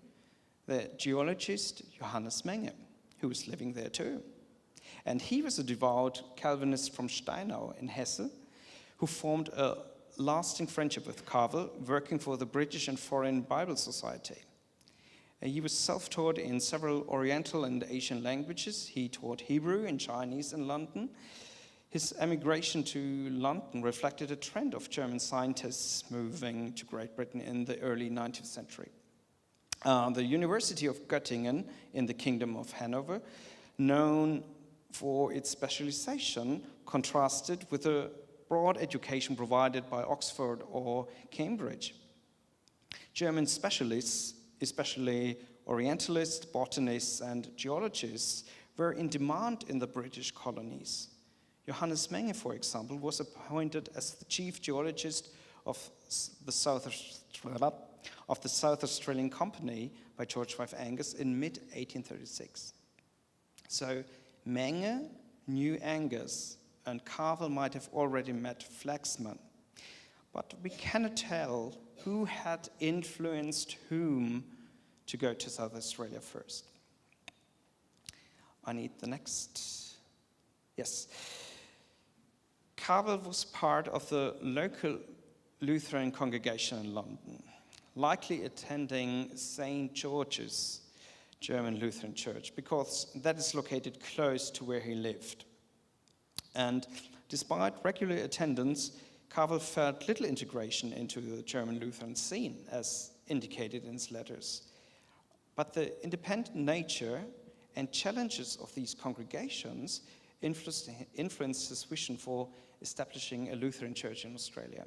the geologist Johannes Menge, who was living there too. And he was a devout Calvinist from Steinau in Hesse, who formed a lasting friendship with Kavel, working for the British and Foreign Bible Society. And he was self-taught in several Oriental and Asian languages. He taught Hebrew and Chinese in London. His emigration to London reflected a trend of German scientists moving to Great Britain in the early 19th century. The University of Göttingen in the Kingdom of Hanover, known for its specialization, contrasted with the broad education provided by Oxford or Cambridge. German specialists, especially Orientalists, botanists, and geologists, were in demand in the British colonies. Johannes Menge, for example, was appointed as the chief geologist of the South Australian Company by George Fife Angas in mid-1836. So Menge knew Angas, and Kavel might have already met Flaxman. But we cannot tell who had influenced whom to go to South Australia first. I need the next. Yes. Kavel was part of the local Lutheran congregation in London, likely attending St. George's German Lutheran Church, because that is located close to where he lived. And despite regular attendance, Kavel felt little integration into the German Lutheran scene, as indicated in his letters. But the independent nature and challenges of these congregations influenced his vision for establishing a Lutheran church in Australia.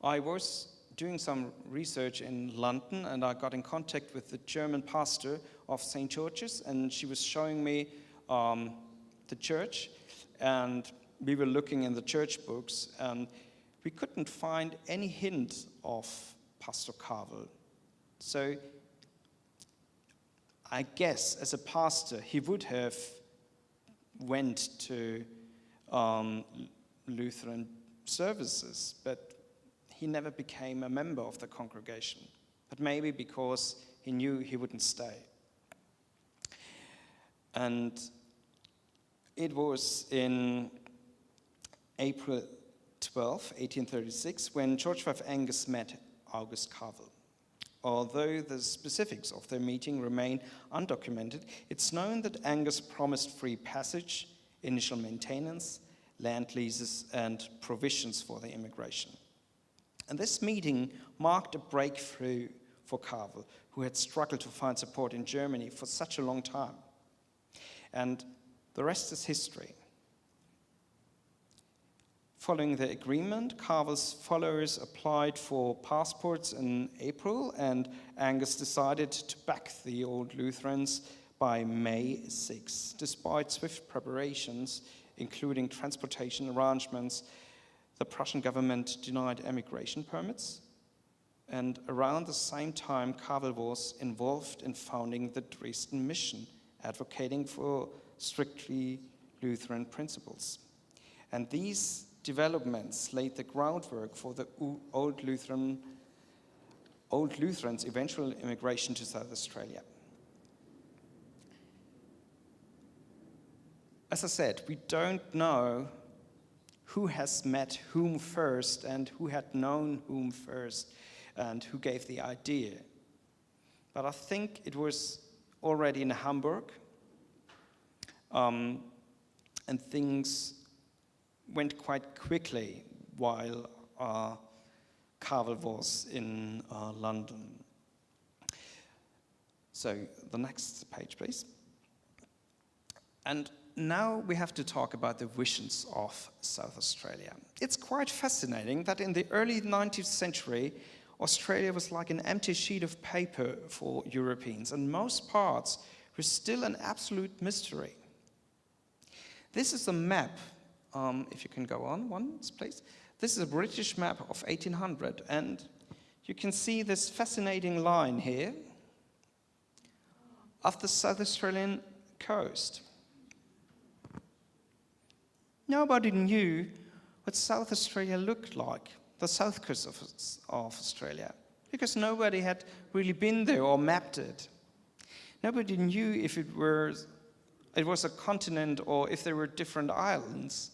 I was doing some research in London, and I got in contact with the German pastor of St. George's, and she was showing me the church, and we were looking in the church books, and we couldn't find any hint of Pastor Kavel. So I guess as a pastor, he would have went to Lutheran services, but he never became a member of the congregation. But maybe because he knew he wouldn't stay. And it was in April 12, 1836, when George Fife Angas met August Kavel. Although the specifics of their meeting remain undocumented, it's known that Angas promised free passage, initial maintenance, land leases, and provisions for their immigration. And this meeting marked a breakthrough for Kavel, who had struggled to find support in Germany for such a long time. And the rest is history. Following the agreement, Kavel's followers applied for passports in April, and Angas decided to back the Old Lutherans by May 6. Despite swift preparations, including transportation arrangements, the Prussian government denied emigration permits, and around the same time, Kavel was involved in founding the Dresden Mission, advocating for strictly Lutheran principles. And these developments laid the groundwork for the Old Lutherans' eventual immigration to South Australia. As I said, we don't know who has met whom first and who had known whom first and who gave the idea. But I think it was already in Hamburg, and things went quite quickly while Kavel was in London. So the next page, please. And now we have to talk about the visions of South Australia. It's quite fascinating that in the early 19th century, Australia was like an empty sheet of paper for Europeans, and most parts were still an absolute mystery. This is a map, if you can go on one, please. This is a British map of 1800, and you can see this fascinating line here of the South Australian coast. Nobody knew what South Australia looked like, the south coast of Australia, because nobody had really been there or mapped it. Nobody knew if it was a continent or if there were different islands.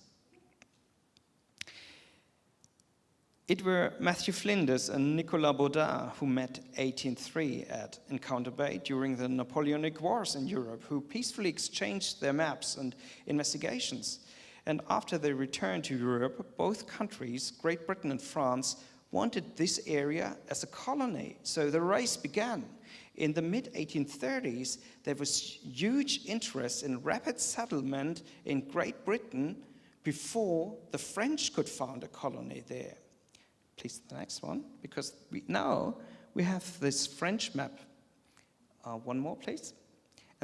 It were Matthew Flinders and Nicolas Baudin who met 1803 at Encounter Bay during the Napoleonic Wars in Europe, who peacefully exchanged their maps and investigations. And after they returned to Europe, both countries, Great Britain and France, wanted this area as a colony. So the race began. In the mid-1830s, there was huge interest in rapid settlement in Great Britain before the French could found a colony there. Please, the next one, because now we have this French map. One more, please.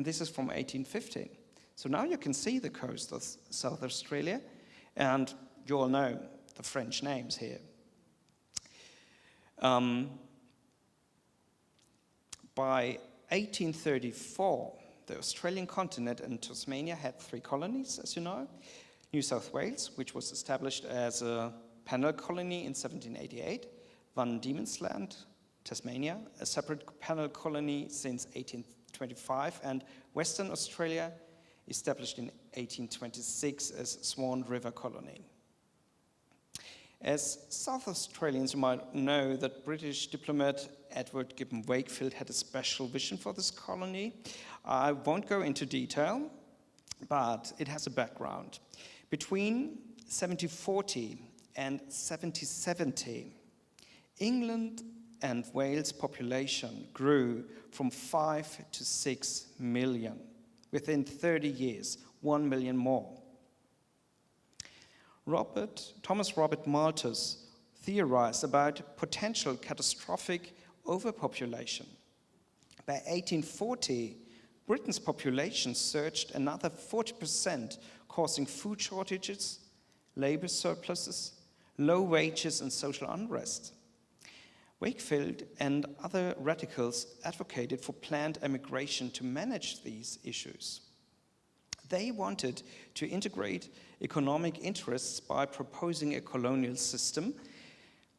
and this is from 1815. So now you can see the coast of South Australia, and you all know the French names here. By 1834, the Australian continent and Tasmania had 3 colonies, as you know. New South Wales, which was established as a penal colony in 1788. Van Diemen's Land, Tasmania, a separate penal colony since 1825. And Western Australia, established in 1826 as Swan River Colony. As South Australians, you might know that British diplomat Edward Gibbon Wakefield had a special vision for this colony. I won't go into detail, but it has a background. Between 1740 and 1770, England and Wales' population grew from 5 to 6 million. Within 30 years, 1 million more. Thomas Robert Malthus theorized about potential catastrophic overpopulation. By 1840, Britain's population surged another 40%, causing food shortages, labor surpluses, low wages, and social unrest. Wakefield and other radicals advocated for planned emigration to manage these issues. They wanted to integrate economic interests by proposing a colonial system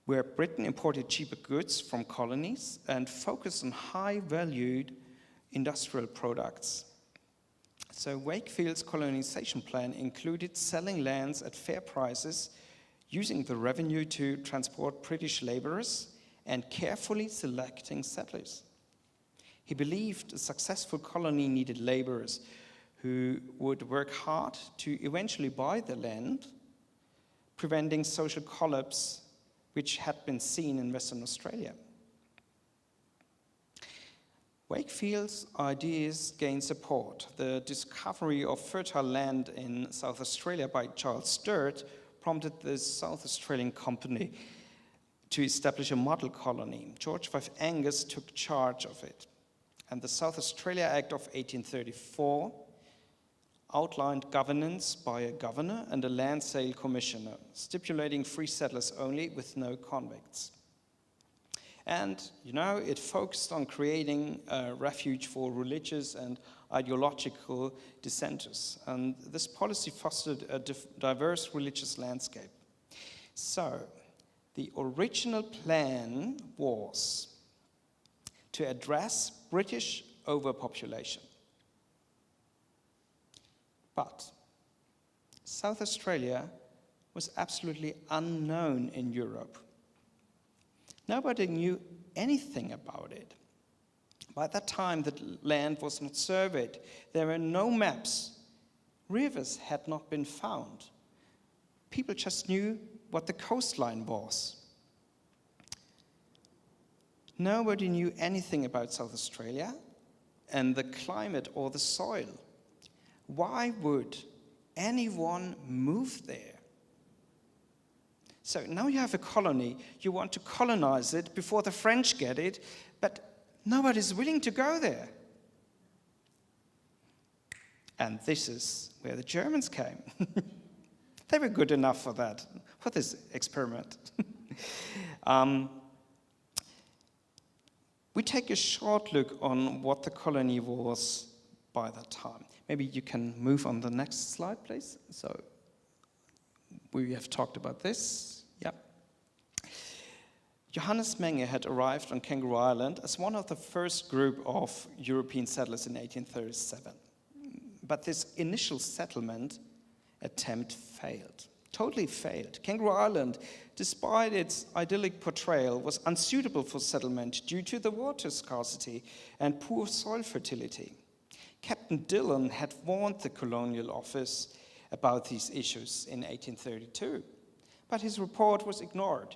where Britain imported cheaper goods from colonies and focused on high-valued industrial products. So Wakefield's colonization plan included selling lands at fair prices, using the revenue to transport British laborers, and carefully selecting settlers. He believed a successful colony needed laborers who would work hard to eventually buy the land, preventing social collapse, which had been seen in Western Australia. Wakefield's ideas gained support. The discovery of fertile land in South Australia by Charles Sturt prompted the South Australian Company to establish a model colony. George Fife Angas took charge of it. And the South Australia Act of 1834 outlined governance by a governor and a land sale commissioner, stipulating free settlers only with no convicts. And, you know, it focused on creating a refuge for religious and ideological dissenters. And this policy fostered a diverse religious landscape. So, the original plan was to address British overpopulation. But South Australia was absolutely unknown in Europe. Nobody knew anything about it. By that time, the land was not surveyed. There were no maps. Rivers had not been found. People just knew what the coastline was. Nobody knew anything about South Australia and the climate or the soil. Why would anyone move there? So now you have a colony, you want to colonize it before the French get it, but nobody's willing to go there. And this is where the Germans came. They were good enough for that, for this experiment. We take a short look on what the colony was by that time. Maybe you can move on the next slide, please. So we have talked about this. Yep. Johannes Menge had arrived on Kangaroo Island as one of the first group of European settlers in 1837. But this initial settlement attempt failed, totally failed. Kangaroo Island, despite its idyllic portrayal, was unsuitable for settlement due to the water scarcity and poor soil fertility. Captain Dillon had warned the Colonial Office about these issues in 1832, but his report was ignored.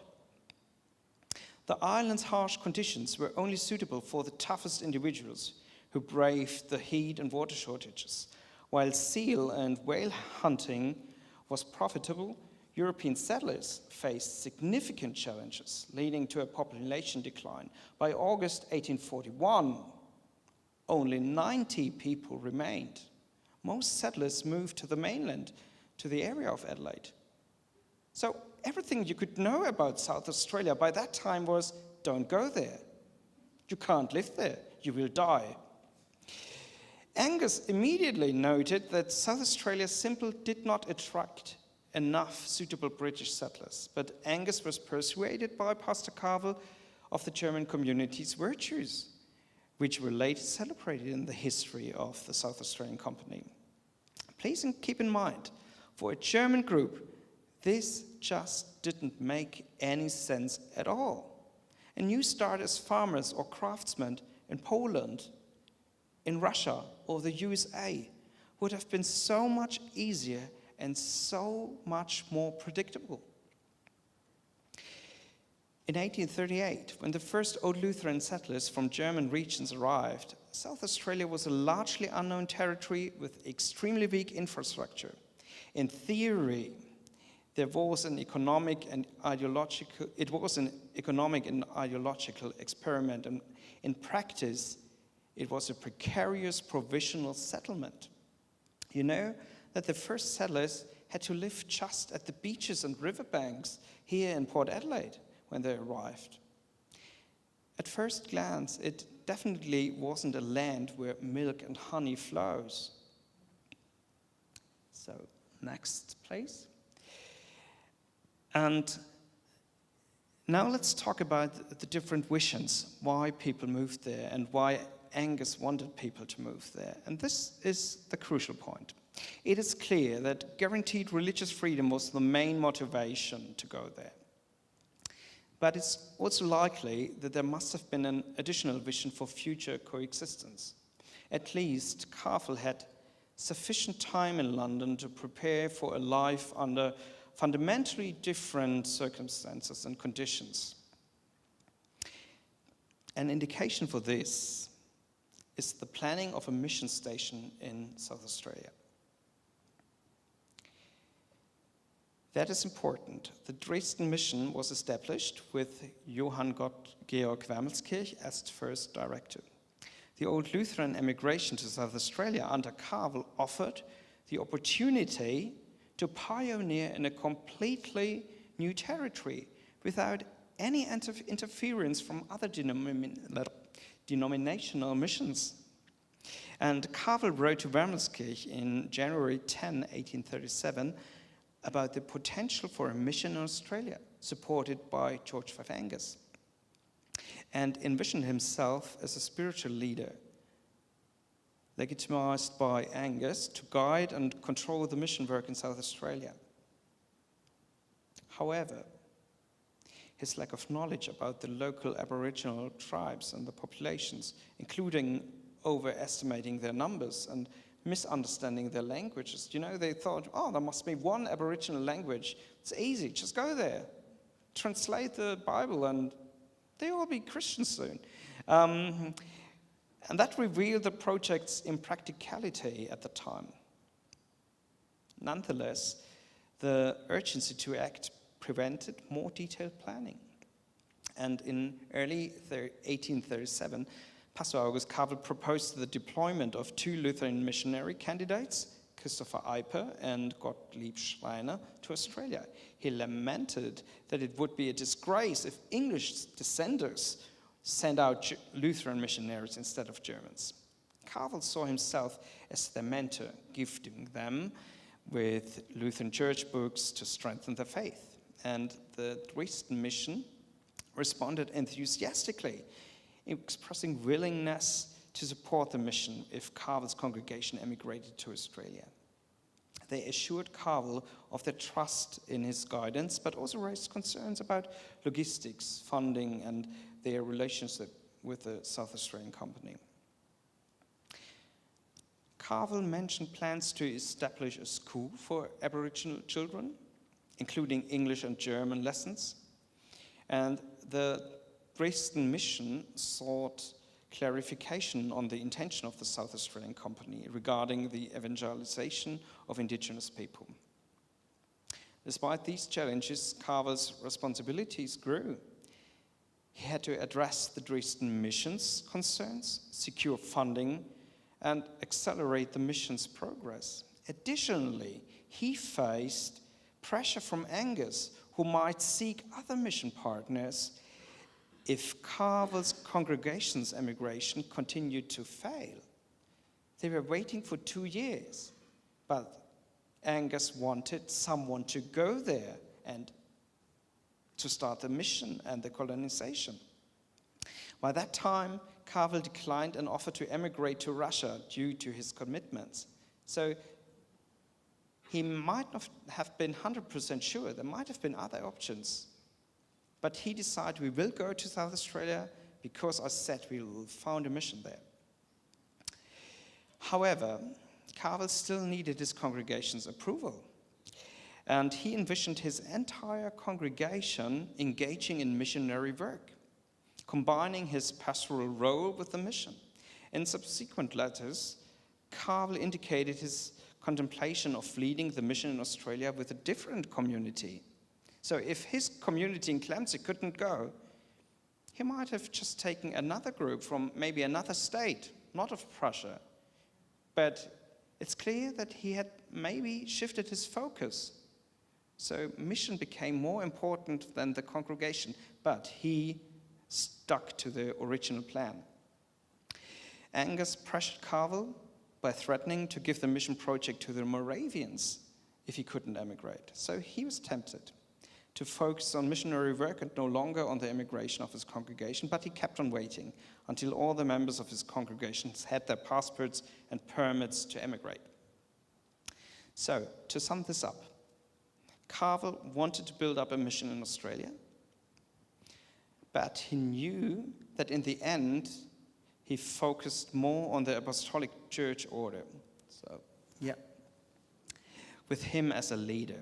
The island's harsh conditions were only suitable for the toughest individuals who braved the heat and water shortages. While seal and whale hunting was profitable, European settlers faced significant challenges, leading to a population decline. By August 1841, only 90 people remained. Most settlers moved to the mainland, to the area of Adelaide. So everything you could know about South Australia by that time was, don't go there. You can't live there. You will die. Angas immediately noted that South Australia simply did not attract enough suitable British settlers, but Angas was persuaded by Pastor Kavel of the German community's virtues, which were later celebrated in the history of the South Australian Company. Please keep in mind, for a German group, this just didn't make any sense at all. A new start as farmers or craftsmen in Poland, in Russia, or the USA would have been so much easier and so much more predictable. In 1838, when the first Old Lutheran settlers from German regions arrived, South Australia was a largely unknown territory with extremely weak infrastructure. In theory, it was an economic and ideological experiment, and in practice, it was a precarious provisional settlement. You know that the first settlers had to live just at the beaches and riverbanks here in Port Adelaide when they arrived. At first glance, it definitely wasn't a land where milk and honey flows. So, next, please. And now let's talk about the different visions, why people moved there and why Angas wanted people to move there. And this is the crucial point. It is clear that guaranteed religious freedom was the main motivation to go there. But it's also likely that there must have been an additional vision for future coexistence. At least Kavel had sufficient time in London to prepare for a life under fundamentally different circumstances and conditions. An indication for this is the planning of a mission station in South Australia. That is important. The Dresden mission was established with Johann Georg Wermelskirch as its first director. The Old Lutheran emigration to South Australia under Kavel offered the opportunity to pioneer in a completely new territory without any interference from other denominational missions. And Kavel wrote to Wermelskirch in January 10, 1837, about the potential for a mission in Australia, supported by George Fife Angas, and envisioned himself as a spiritual leader, legitimized by Angas to guide and control the mission work in South Australia. However, his lack of knowledge about the local Aboriginal tribes and the populations, including overestimating their numbers and misunderstanding their languages. You know, they thought, oh, there must be one Aboriginal language. It's easy, just go there. Translate the Bible and they will be Christians soon. And that revealed the project's impracticality at the time. Nonetheless, the urgency to act prevented more detailed planning. And in early 1837, Pastor August Kavel proposed the deployment of 2 Lutheran missionary candidates, Christopher Eiper and Gottlieb Schreiner, to Australia. He lamented that it would be a disgrace if English descendants sent out Lutheran missionaries instead of Germans. Kavel saw himself as their mentor, gifting them with Lutheran church books to strengthen their faith. And the Dresden mission responded enthusiastically, expressing willingness to support the mission if Kavel's congregation emigrated to Australia. They assured Kavel of their trust in his guidance, but also raised concerns about logistics, funding, and their relationship with the South Australian Company. Kavel mentioned plans to establish a school for Aboriginal children, including English and German lessons, and the Dresden mission sought clarification on the intention of the South Australian Company regarding the evangelization of indigenous people. Despite these challenges, Kavel's responsibilities grew. He had to address the Dresden missions concerns, secure funding, and accelerate the mission's progress. Additionally, he faced pressure from Angas, who might seek other mission partners if Kavel's congregation's emigration continued to fail. They were waiting for 2 years, but Angas wanted someone to go there and to start the mission and the colonization. By that time, Kavel declined an offer to emigrate to Russia due to his commitments. So he might not have been 100% sure. There might have been other options. But he decided, we will go to South Australia because I said we will found a mission there. However, Kavel still needed his congregation's approval. And he envisioned his entire congregation engaging in missionary work, combining his pastoral role with the mission. In subsequent letters, Kavel indicated his contemplation of leading the mission in Australia with a different community. So if his community in Clemson couldn't go, he might have just taken another group from maybe another state, not of Prussia. But it's clear that he had maybe shifted his focus. So mission became more important than the congregation, but he stuck to the original plan. Angas pressured Kavel by threatening to give the mission project to the Moravians if he couldn't emigrate. So he was tempted to focus on missionary work and no longer on the emigration of his congregation, but he kept on waiting until all the members of his congregations had their passports and permits to emigrate. So, to sum this up, Kavel wanted to build up a mission in Australia, but he knew that in the end, he focused more on the apostolic church order. So, with him as a leader.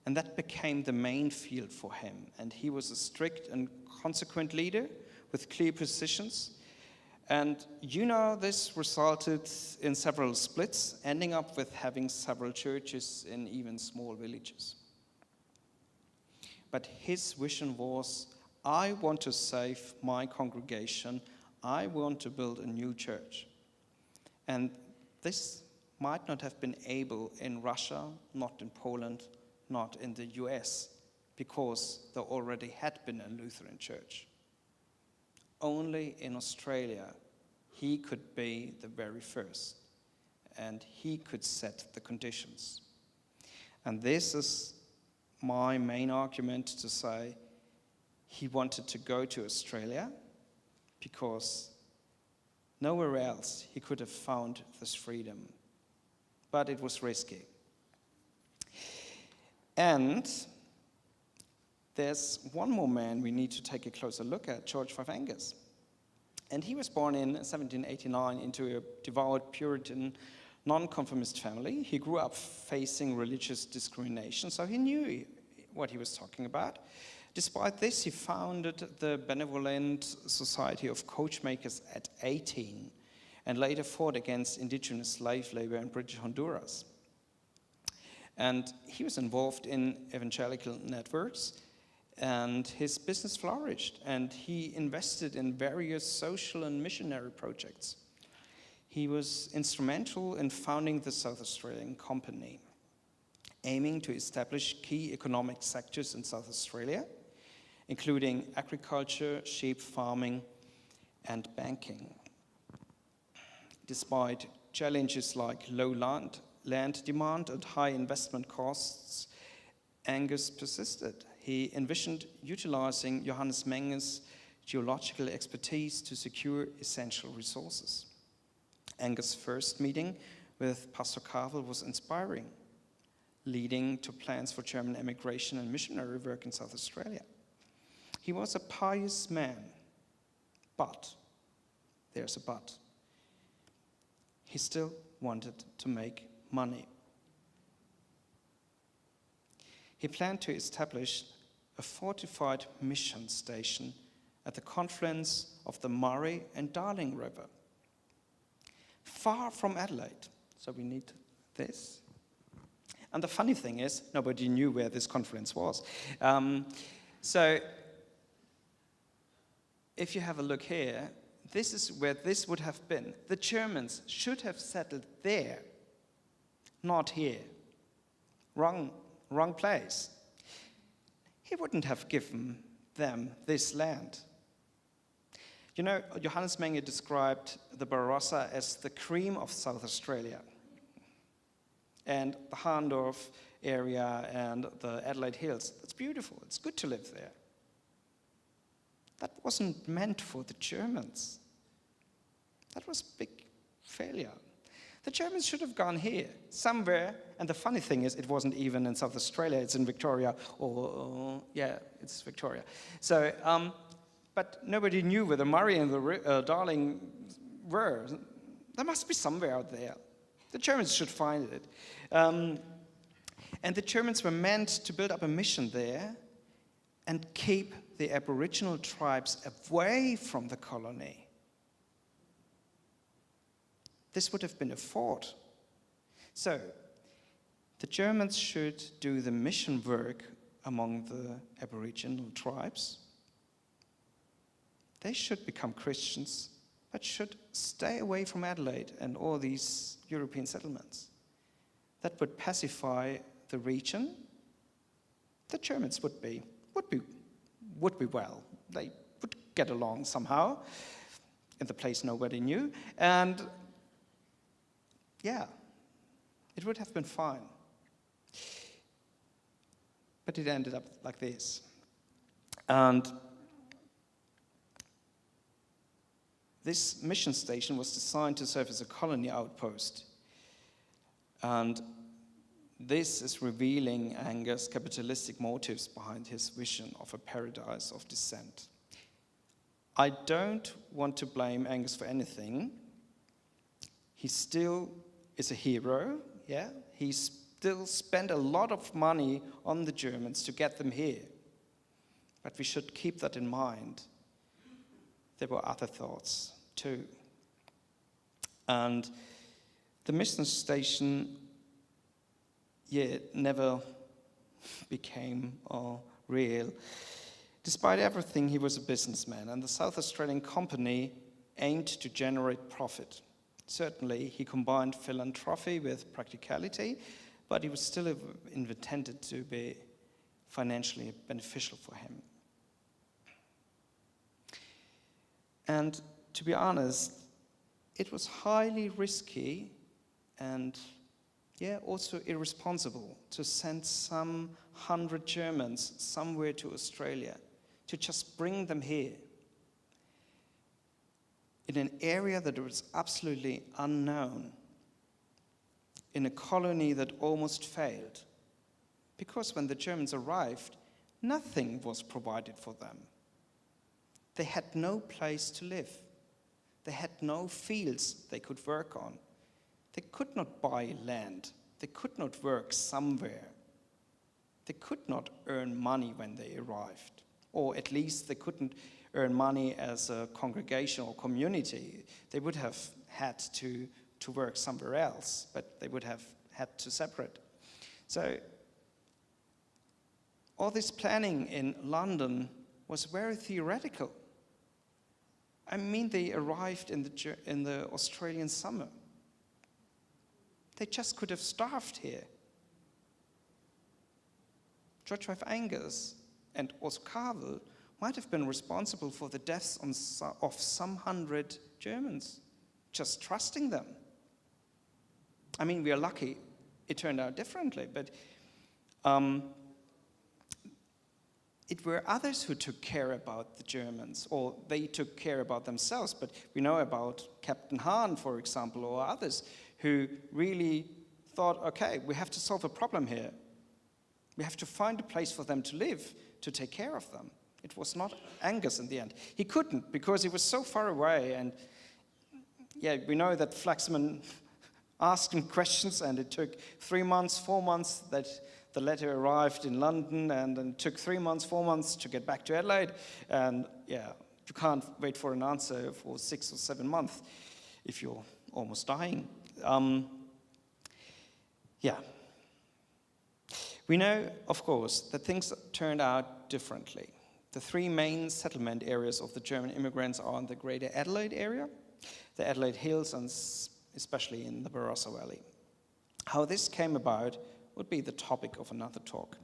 And that became the main field for him. And he was a strict and consequent leader with clear positions. And this resulted in several splits, ending up with having several churches in even small villages. But his vision was, I want to save my congregation. I want to build a new church. And this might not have been able in Russia, not in Poland, not in the US, because there already had been a Lutheran church. Only in Australia, he could be the very first, and he could set the conditions. And this is my main argument to say he wanted to go to Australia because nowhere else he could have found this freedom. But it was risky. And there's one more man we need to take a closer look at, George Fife Angas. And he was born in 1789 into a devout Puritan nonconformist family. He grew up facing religious discrimination, so he knew what he was talking about. Despite this, he founded the Benevolent Society of Coachmakers at 18 and later fought against indigenous slave labor in British Honduras. And he was involved in evangelical networks, and his business flourished, and he invested in various social and missionary projects. He was instrumental in founding the South Australian Company, aiming to establish key economic sectors in South Australia, including agriculture, sheep farming, and banking. Despite challenges like low land demand and high investment costs, Angas persisted. He envisioned utilizing Johannes Menge's geological expertise to secure essential resources. Angas' first meeting with Pastor Kavel was inspiring, leading to plans for German emigration and missionary work in South Australia. He was a pious man, but, there's a but, he still wanted to make money. He planned to establish a fortified mission station at the confluence of the Murray and Darling River, far from Adelaide. So we need this. And the funny thing is, nobody knew where this confluence was. So if you have a look here, this is where this would have been. The Germans should have settled there, not here. Wrong place. He wouldn't have given them this land. You know, Johannes Menge described the Barossa as the cream of South Australia. And the Hahndorf area and the Adelaide Hills, that's beautiful. It's good to live there. That wasn't meant for the Germans. That was a big failure. The Germans should have gone here, somewhere, and the funny thing is it wasn't even in South Australia, it's in Victoria, yeah, it's Victoria. So, but nobody knew where the Murray and the Darling were. There must be somewhere out there. The Germans should find it. And the Germans were meant to build up a mission there and keep the Aboriginal tribes away from the colony. This would have been a fort. So, the Germans should do the mission work among the Aboriginal tribes. They should become Christians, but should stay away from Adelaide and all these European settlements. That would pacify the region. The Germans would be well. They would get along somehow in the place nobody knew. And yeah, it would have been fine. But it ended up like this. And this mission station was designed to serve as a colony outpost. And this is revealing Angus' capitalistic motives behind his vision of a paradise of descent. I don't want to blame Angus for anything. He still is a hero, yeah? He still spent a lot of money on the Germans to get them here. But we should keep that in mind. There were other thoughts too. And the mission station, yeah, never became real. Despite everything, he was a businessman, and the South Australian company aimed to generate profit. Certainly, he combined philanthropy with practicality, but it was still intended to be financially beneficial for him. And to be honest, it was highly risky and also irresponsible to send some 100 Germans somewhere to Australia, to just bring them here in an area that was absolutely unknown, in a colony that almost failed. Because when the Germans arrived, nothing was provided for them. They had no place to live. They had no fields they could work on. They could not buy land. They could not work somewhere. They could not earn money when they arrived. Or at least they couldn't earn money as a congregation or community. They would have had to work somewhere else, but they would have had to separate. So all this planning in London was very theoretical. I mean, they arrived in the Australian summer. They just could have starved here. George Fife Angas and also Kavel might have been responsible for the deaths of some 100 Germans, just trusting them. I mean, we are lucky it turned out differently, but it were others who took care about the Germans, or they took care about themselves. But we know about Captain Hahn, for example, or others who really thought, okay, we have to solve a problem here. We have to find a place for them to live, to take care of them. It was not Angus in the end. He couldn't, because he was so far away. And yeah, we know that Flaxman asked him questions, and it took 3 months, 4 months that the letter arrived in London, and it took 3 months, 4 months to get back to Adelaide. And yeah, you can't wait for an answer for 6 or 7 months if you're almost dying. Yeah. We know, of course, that things turned out differently. The three main settlement areas of the German immigrants are in the Greater Adelaide area, the Adelaide Hills, and especially in the Barossa Valley. How this came about would be the topic of another talk.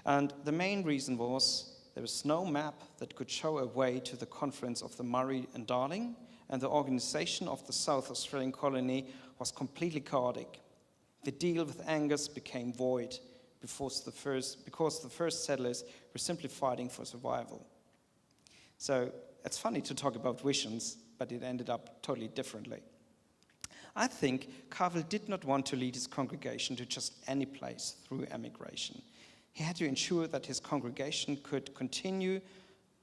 And the main reason was there was no map that could show a way to the confluence of the Murray and Darling, and the organization of the South Australian colony was completely chaotic. The deal with Angas became void because the first settlers were simply fighting for survival. So it's funny to talk about visions, but it ended up totally differently. I think Kavel did not want to lead his congregation to just any place through emigration. He had to ensure that his congregation could continue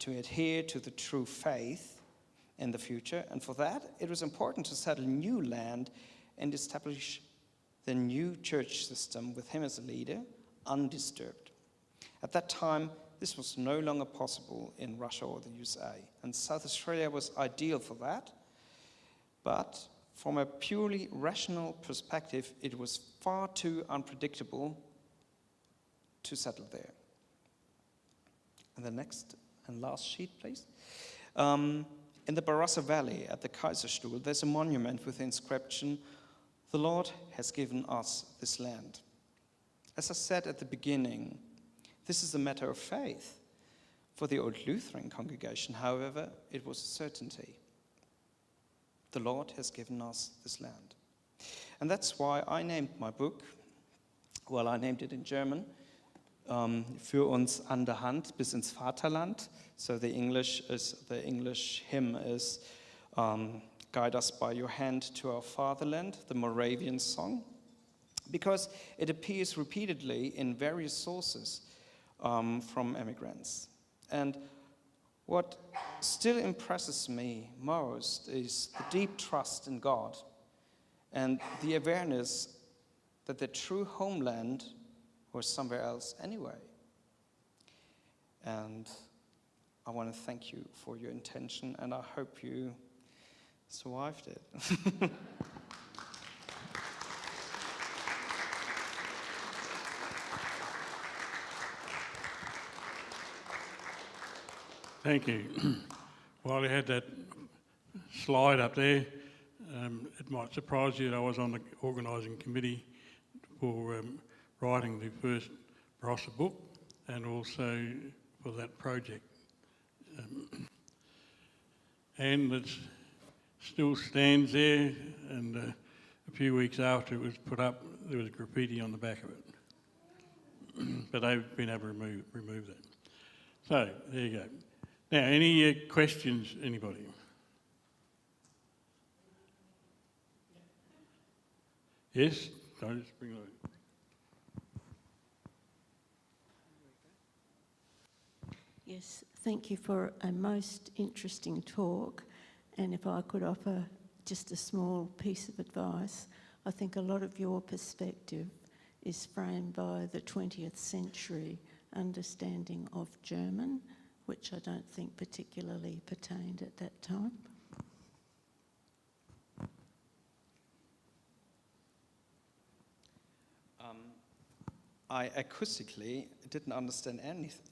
to adhere to the true faith in the future, and for that, it was important to settle new land and establish the new church system with him as a leader, undisturbed. At that time, this was no longer possible in Russia or the USA, and South Australia was ideal for that, but from a purely rational perspective, it was far too unpredictable to settle there. And the next and last sheet, please. In the Barossa Valley at the Kaiserstuhl, there's a monument with the inscription, "The Lord has given us this land." As I said at the beginning, this is a matter of faith. For the Old Lutheran congregation, however, it was a certainty. The Lord has given us this land. And that's why I named my book, well, I named it in German, Führ uns an der Hand bis ins Vaterland. So the English hymn is Guide Us by Your Hand to Our Fatherland, the Moravian song, because it appears repeatedly in various sources from immigrants. And what still impresses me most is the deep trust in God and the awareness that their true homeland was somewhere else anyway. And I want to thank you for your intention, and I hope you survived it. Thank you. While you had that slide up there, it might surprise you that I was on the organising committee for writing the first Barossa book and also for that project. And it still stands there, and a few weeks after it was put up, there was graffiti on the back of it. But they've been able to remove that. So, there you go. Now, any questions, anybody? Yes? I'll just bring it over. Yes, thank you for a most interesting talk. And if I could offer just a small piece of advice, I think a lot of your perspective is framed by the 20th century understanding of German, which I don't think particularly pertained at that time. I acoustically didn't understand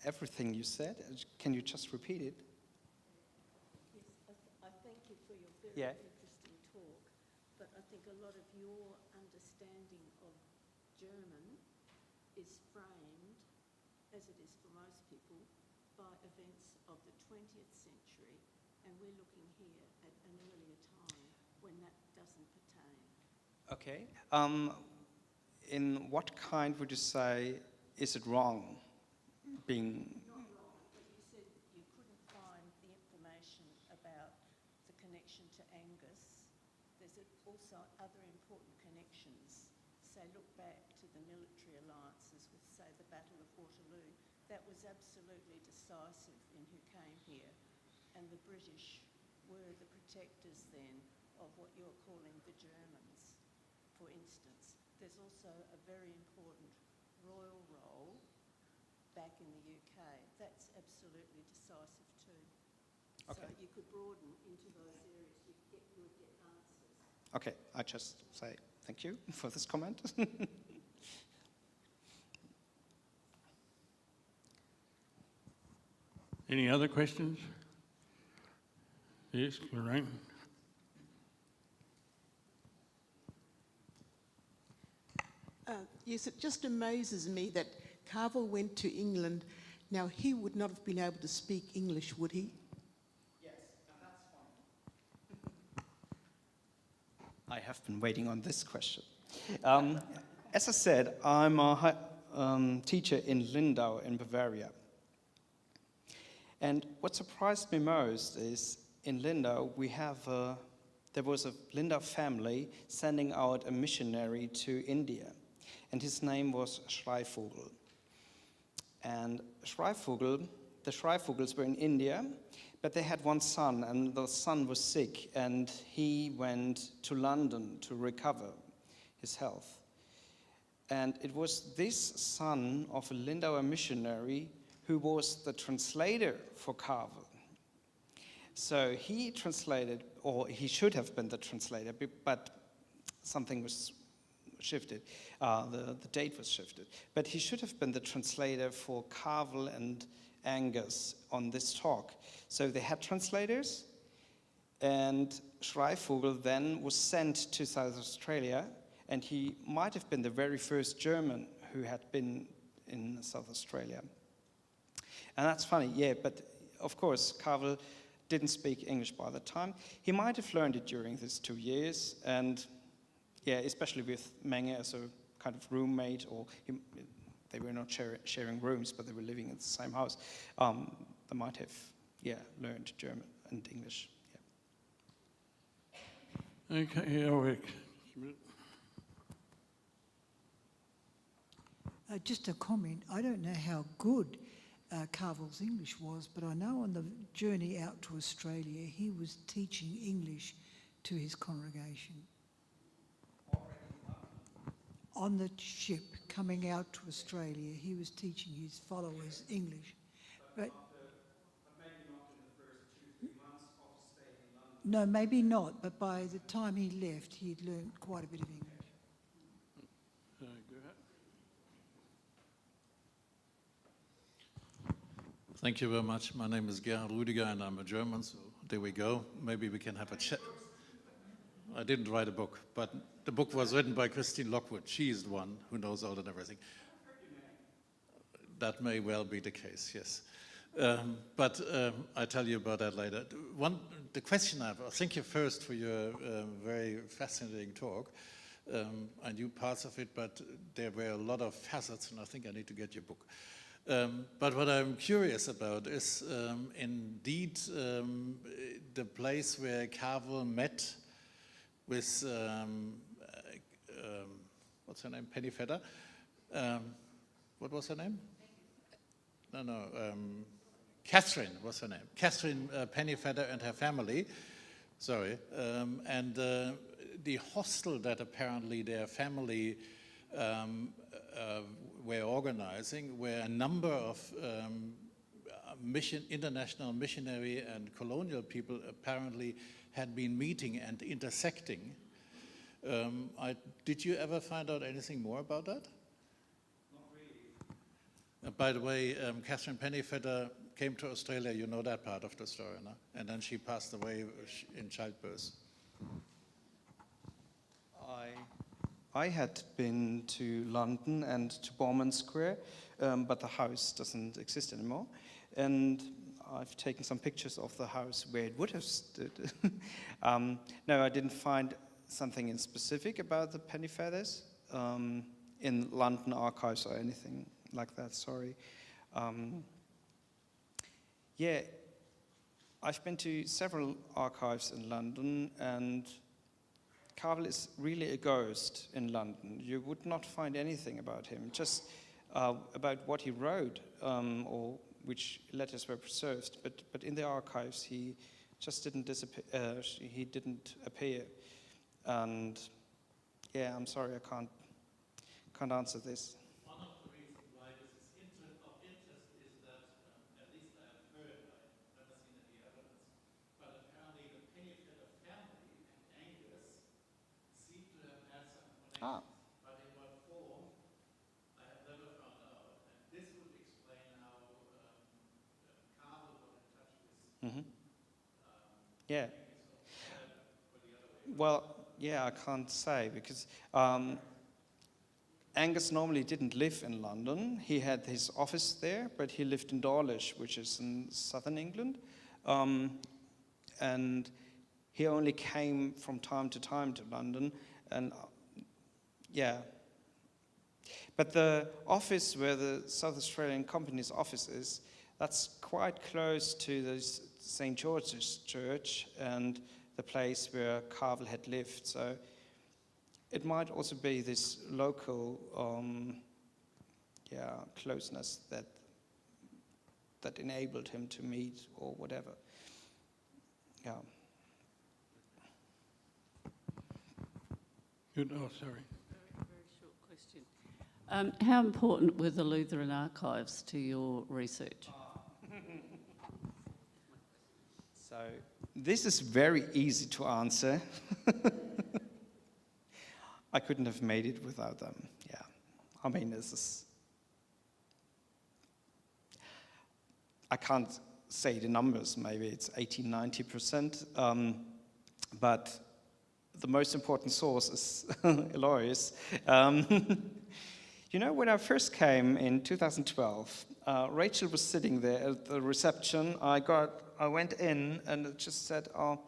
everything you said. Can you just repeat it? Yes, I thank you for your very interesting talk, but I think a lot of your understanding of German is framed, as it is for most people, by events of the 20th century, and we're looking here at an earlier time when that doesn't pertain. Okay. In what kind would you say is it wrong being? Not wrong, but you said you couldn't find the information about the connection to Angas. There's also other important connections. Say, look back to the military alliances with, say, the Battle of Waterloo. That was absolutely decisive in who came here. And the British were the protectors then of what you're calling the Germans, for instance. There's also a very important royal role back in the UK. That's absolutely decisive too. Okay. So you could broaden into those areas, you would get answers. Okay, I just say thank you for this comment. Any other questions? Yes, Lorraine? Yes, it just amazes me that Kavel went to England. Now, he would not have been able to speak English, would he? Yes, and that's fine. I have been waiting on this question. As I said, I'm a teacher in Lindau in Bavaria. And what surprised me most is in Lindau, there was a Lindau family sending out a missionary to India. And his name was Schreivogel. And the Schreivogels were in India, but they had one son, and the son was sick, and he went to London to recover his health. And it was this son of a Lindauer missionary who was the translator for Kavel. So he translated, or he should have been the translator, but something was shifted. The date was shifted. But he should have been the translator for Kavel and Angas on this talk. So they had translators, and Schreivogel then was sent to South Australia, and he might have been the very first German who had been in South Australia. And that's funny, yeah, but of course, Kavel didn't speak English by the time. He might have learned it during these 2 years, and yeah, especially with Menge as a kind of roommate, or they were not sharing rooms, but they were living in the same house. They might have, learned German and English. Yeah. Okay, Just a comment. I don't know how good Kavel's English was, but I know on the journey out to Australia, he was teaching English to his congregation. On the ship coming out to Australia, he was teaching his followers English. But maybe not in the first 2-3 months of staying in London. no, maybe not, but by the time he left, he'd learned quite a bit of English. Thank you very much. My name is Gerhard Rüdiger, and I'm a German, so there we go. Maybe we can have a chat. I didn't write a book, but the book was written by Christine Lockwood. She is the one who knows all and everything. That may well be the case, yes. But I'll tell you about that later. The question I have, thank you first for your very fascinating talk. I knew parts of it, but there were a lot of facets, and I think I need to get your book. But what I'm curious about is indeed the place where Kavel met with, what's her name, Pennyfeather? What was her name? Catherine was her name. Catherine Pennyfeather and her family, sorry. And the hostel that apparently their family were organizing, where a number of international missionary and colonial people apparently had been meeting and intersecting. Did you ever find out anything more about that? Not really. By the way, Catherine Pennyfeather came to Australia, you know that part of the story, no? And then she passed away in childbirth. I had been to London and to Bowman Square, but the house doesn't exist anymore. And I've taken some pictures of the house where it would have stood. No, I didn't find something in specific about the Pennyfeathers in London archives or anything like that, sorry. Yeah, I've been to several archives in London, and Kavel is really a ghost in London. You would not find anything about him, just about what he wrote or which letters were preserved. But in the archives, he just didn't disappear. He didn't appear. And yeah, I'm sorry, I can't answer this. One of the reasons why this is of interest is that, at least I have heard, I've never seen any evidence, but apparently the Pennyfeather family and Angus seem to have had some connections. But in what form, I have never found out. And this would explain how Kavel Mm-hmm. Yeah. Well, yeah, I can't say because Angus normally didn't live in London. He had his office there, but he lived in Dawlish, which is in southern England. And he only came from time to London. And yeah. But the office where the South Australian Company's office is, that's quite close to the St. George's Church and the place where Kavel had lived. So it might also be this local closeness that enabled him to meet or whatever. Yeah. Good. Oh, sorry. Very short question. How important were the Lutheran Archives to your research? So this is very easy to answer. I couldn't have made it without them. Yeah, I mean, I can't say the numbers. Maybe it's 80-90%. But the most important source is Eloise. You know, when I first came in 2012, Rachel was sitting there at the reception. I went in and it just said, "Oh,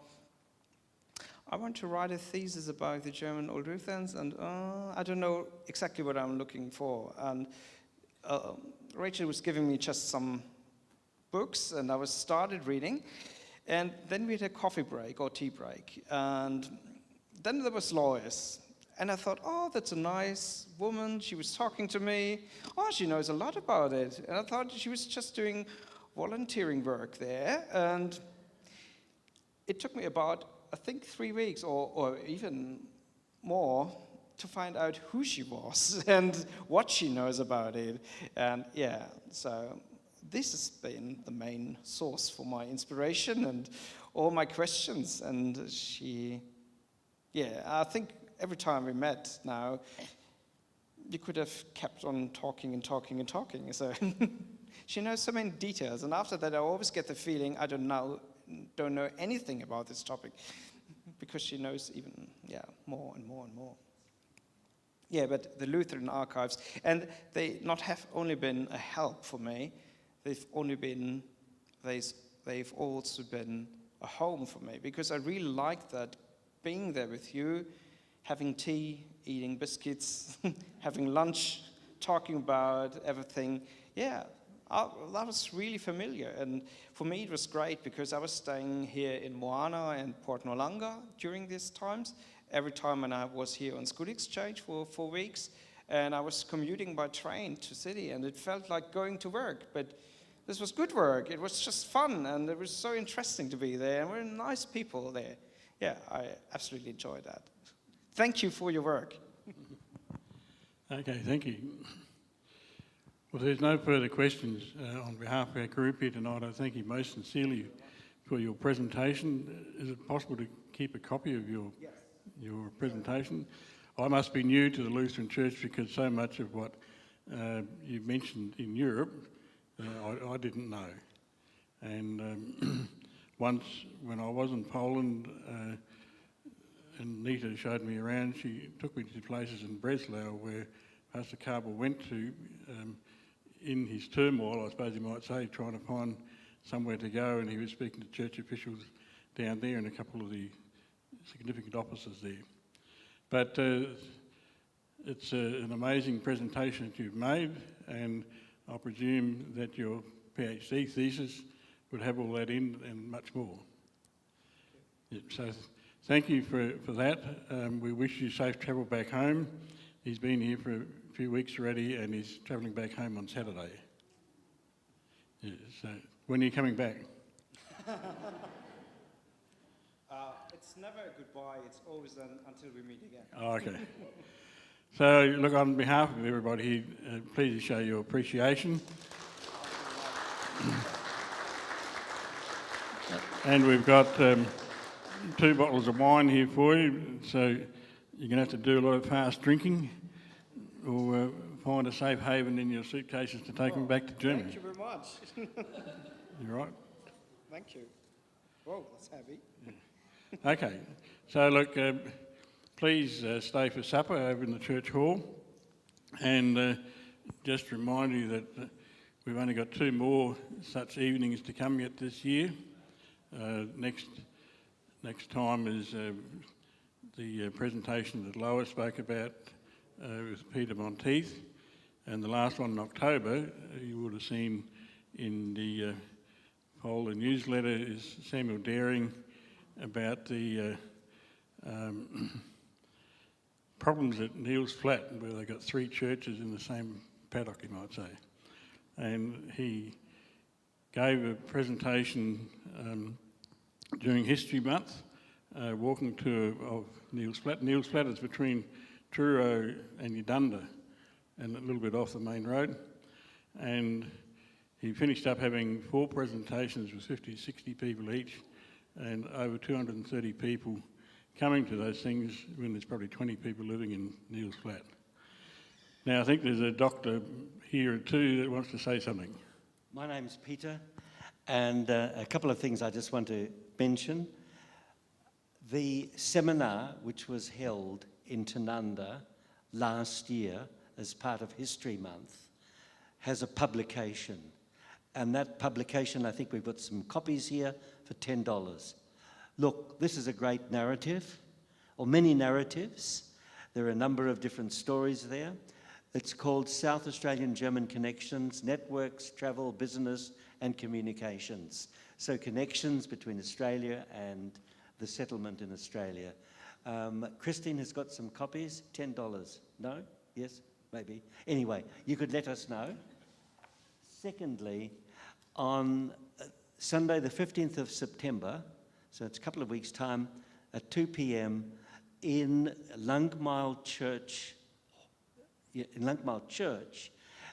I want to write a thesis about the German Old Lutherans, and I don't know exactly what I'm looking for." And Rachel was giving me just some books, and I started reading. And then we had a coffee break or tea break, and then there was Lois. And I thought, oh, that's a nice woman. She was talking to me. Oh, she knows a lot about it. And I thought she was just doing volunteering work there. And it took me about, I think, 3 weeks or even more to find out who she was and what she knows about it. And yeah, so this has been the main source for my inspiration and all my questions. And I think every time we met now, you could have kept on talking and talking and talking. So she knows so many details. And after that, I always get the feeling I don't know anything about this topic, because she knows even, more and more and more. Yeah, but the Lutheran Archives, and they not have only been a help for me, they've also been a home for me, because I really like that, being there with you, having tea, eating biscuits, having lunch, talking about everything. Yeah, that was really familiar. And for me, it was great because I was staying here in Moana and Port Noarlunga during these times. Every time when I was here on school exchange for 4 weeks, and I was commuting by train to city, and it felt like going to work. But this was good work. It was just fun, and it was so interesting to be there. And we're nice people there. Yeah, I absolutely enjoyed that. Thank you for your work. Okay, thank you. Well, there's no further questions on behalf of our group here tonight. I thank you most sincerely for your presentation. Is it possible to keep a copy of your presentation? I must be new to the Lutheran Church because so much of what you mentioned in Europe, I didn't know. And once when I was in Poland, and Nita showed me around, she took me to places in Breslau where Pastor Kavel went to in his turmoil, I suppose you might say, trying to find somewhere to go, and he was speaking to church officials down there and a couple of the significant officers there. But it's an amazing presentation that you've made, and I presume that your PhD thesis would have all that in and much more. Yeah, so thank you for that. We wish you safe travel back home. He's been here for a few weeks already and he's travelling back home on Saturday. Yeah, so when are you coming back? It's never a goodbye, it's always until we meet again. Oh, okay. So look, on behalf of everybody here, please show your appreciation. And we've got 2 bottles of wine here for you, so you're going to have to do a lot of fast drinking or find a safe haven in your suitcases to take them back to Germany. Thank you very much. You're right. Thank you. Whoa, that's heavy. Okay, so look, please stay for supper over in the church hall, and just remind you that we've only got 2 more such evenings to come yet this year. Next time is the presentation that Loa spoke about with Peter Monteith, and the last one in October you would have seen in the FoLA newsletter is Samuel Daring about the problems at Neil's Flat, where they got 3 churches in the same paddock, you might say. And he gave a presentation during History Month, walking tour of Neil's Flat. Neil's Flat is between Truro and Udunda, and a little bit off the main road. And he finished up having 4 presentations with 50, 60 people each, and over 230 people coming to those things when there's probably 20 people living in Neil's Flat. Now, I think there's a doctor here too that wants to say something. My name's Peter, and a couple of things I just want to mention. The seminar which was held in Tanunda last year as part of History Month has a publication, and that publication, I think we've got some copies here for $10. Look, this is a great narrative, or many narratives. There are a number of different stories there. It's called South Australian German Connections, Networks, Travel, Business and Communications. So connections between Australia and the settlement in Australia. Christine has got some copies, $10. No? Yes? Maybe. Anyway, you could let us know. Secondly, on Sunday the 15th of September, so it's a couple of weeks' time, at 2 p.m. in Langmile Church,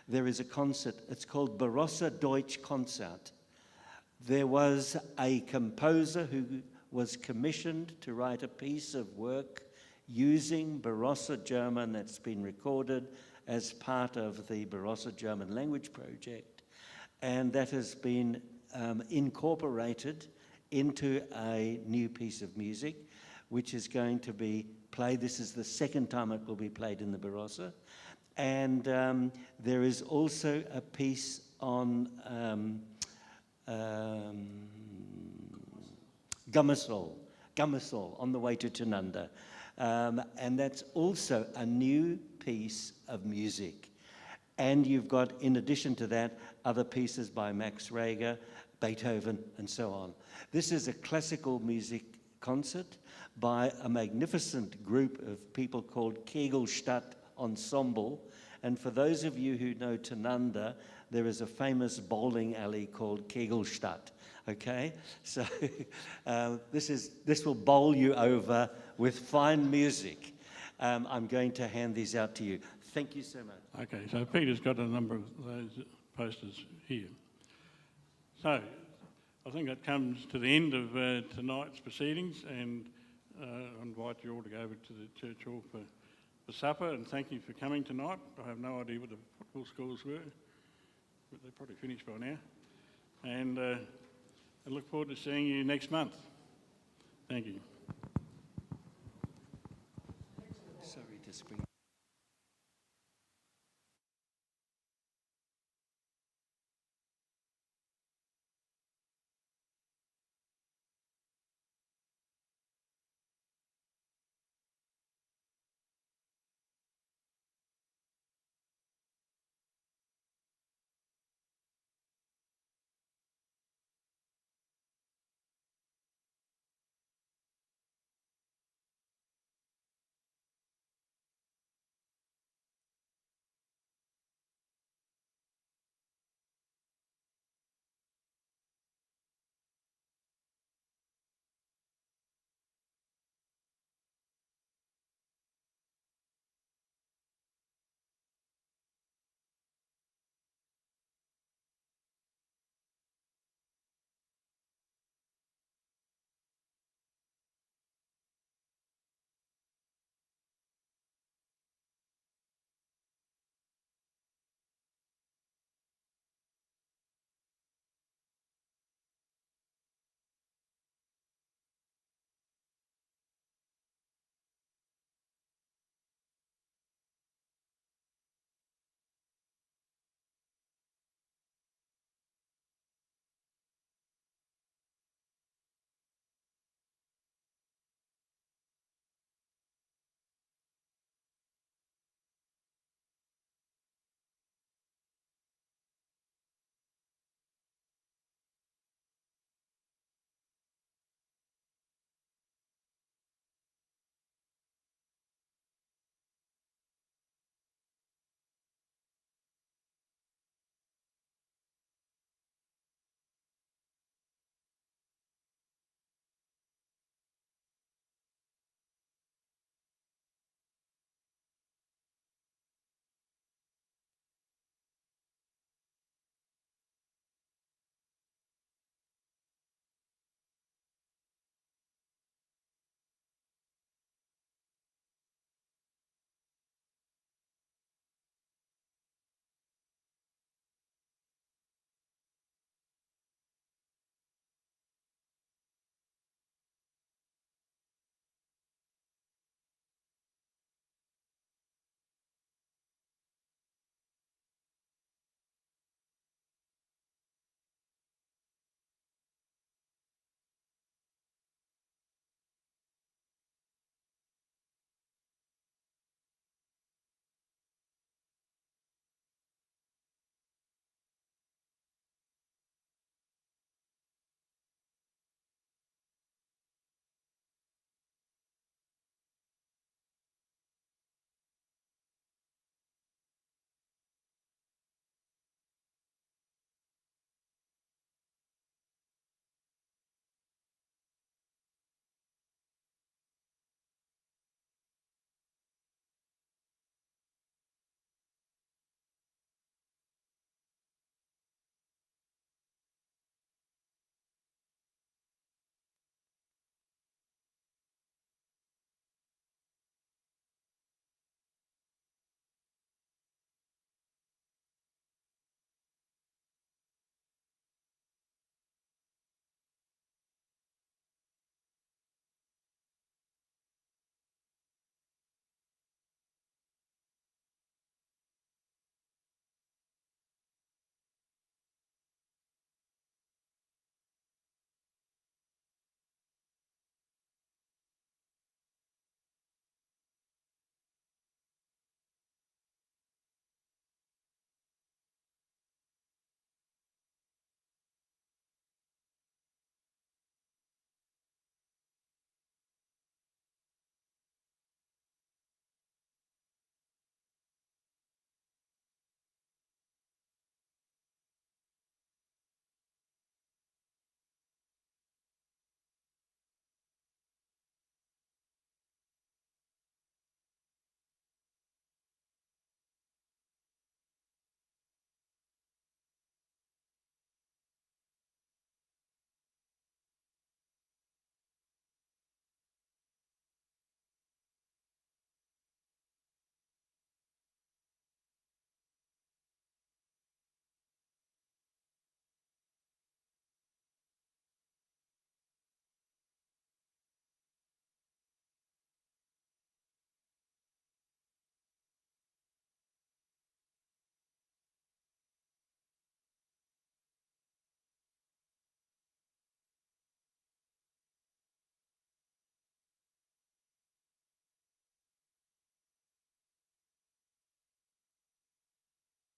there is a concert. It's called Barossa Deutsch Concert. There was a composer who was commissioned to write a piece of work using Barossa German that's been recorded as part of the Barossa German Language Project, and that has been incorporated into a new piece of music which is going to be played. This is the second time it will be played in the Barossa. And there is also a piece on Gummersall on the way to Tanunda. And that's also a new piece of music. And you've got, in addition to that, other pieces by Max Reger, Beethoven, and so on. This is a classical music concert by a magnificent group of people called Kegelstadt Ensemble. And for those of you who know Tanunda, there is a famous bowling alley called Kegelstadt. Okay, so this will bowl you over with fine music. I'm going to hand these out to you. Thank you so much. Okay, so Peter's got a number of those posters here. So I think that comes to the end of tonight's proceedings, and I invite you all to go over to the church hall for supper, and thank you for coming tonight. I have no idea what the football scores were, but they're probably finished by now. And I look forward to seeing you next month. Thank you. Sorry to spring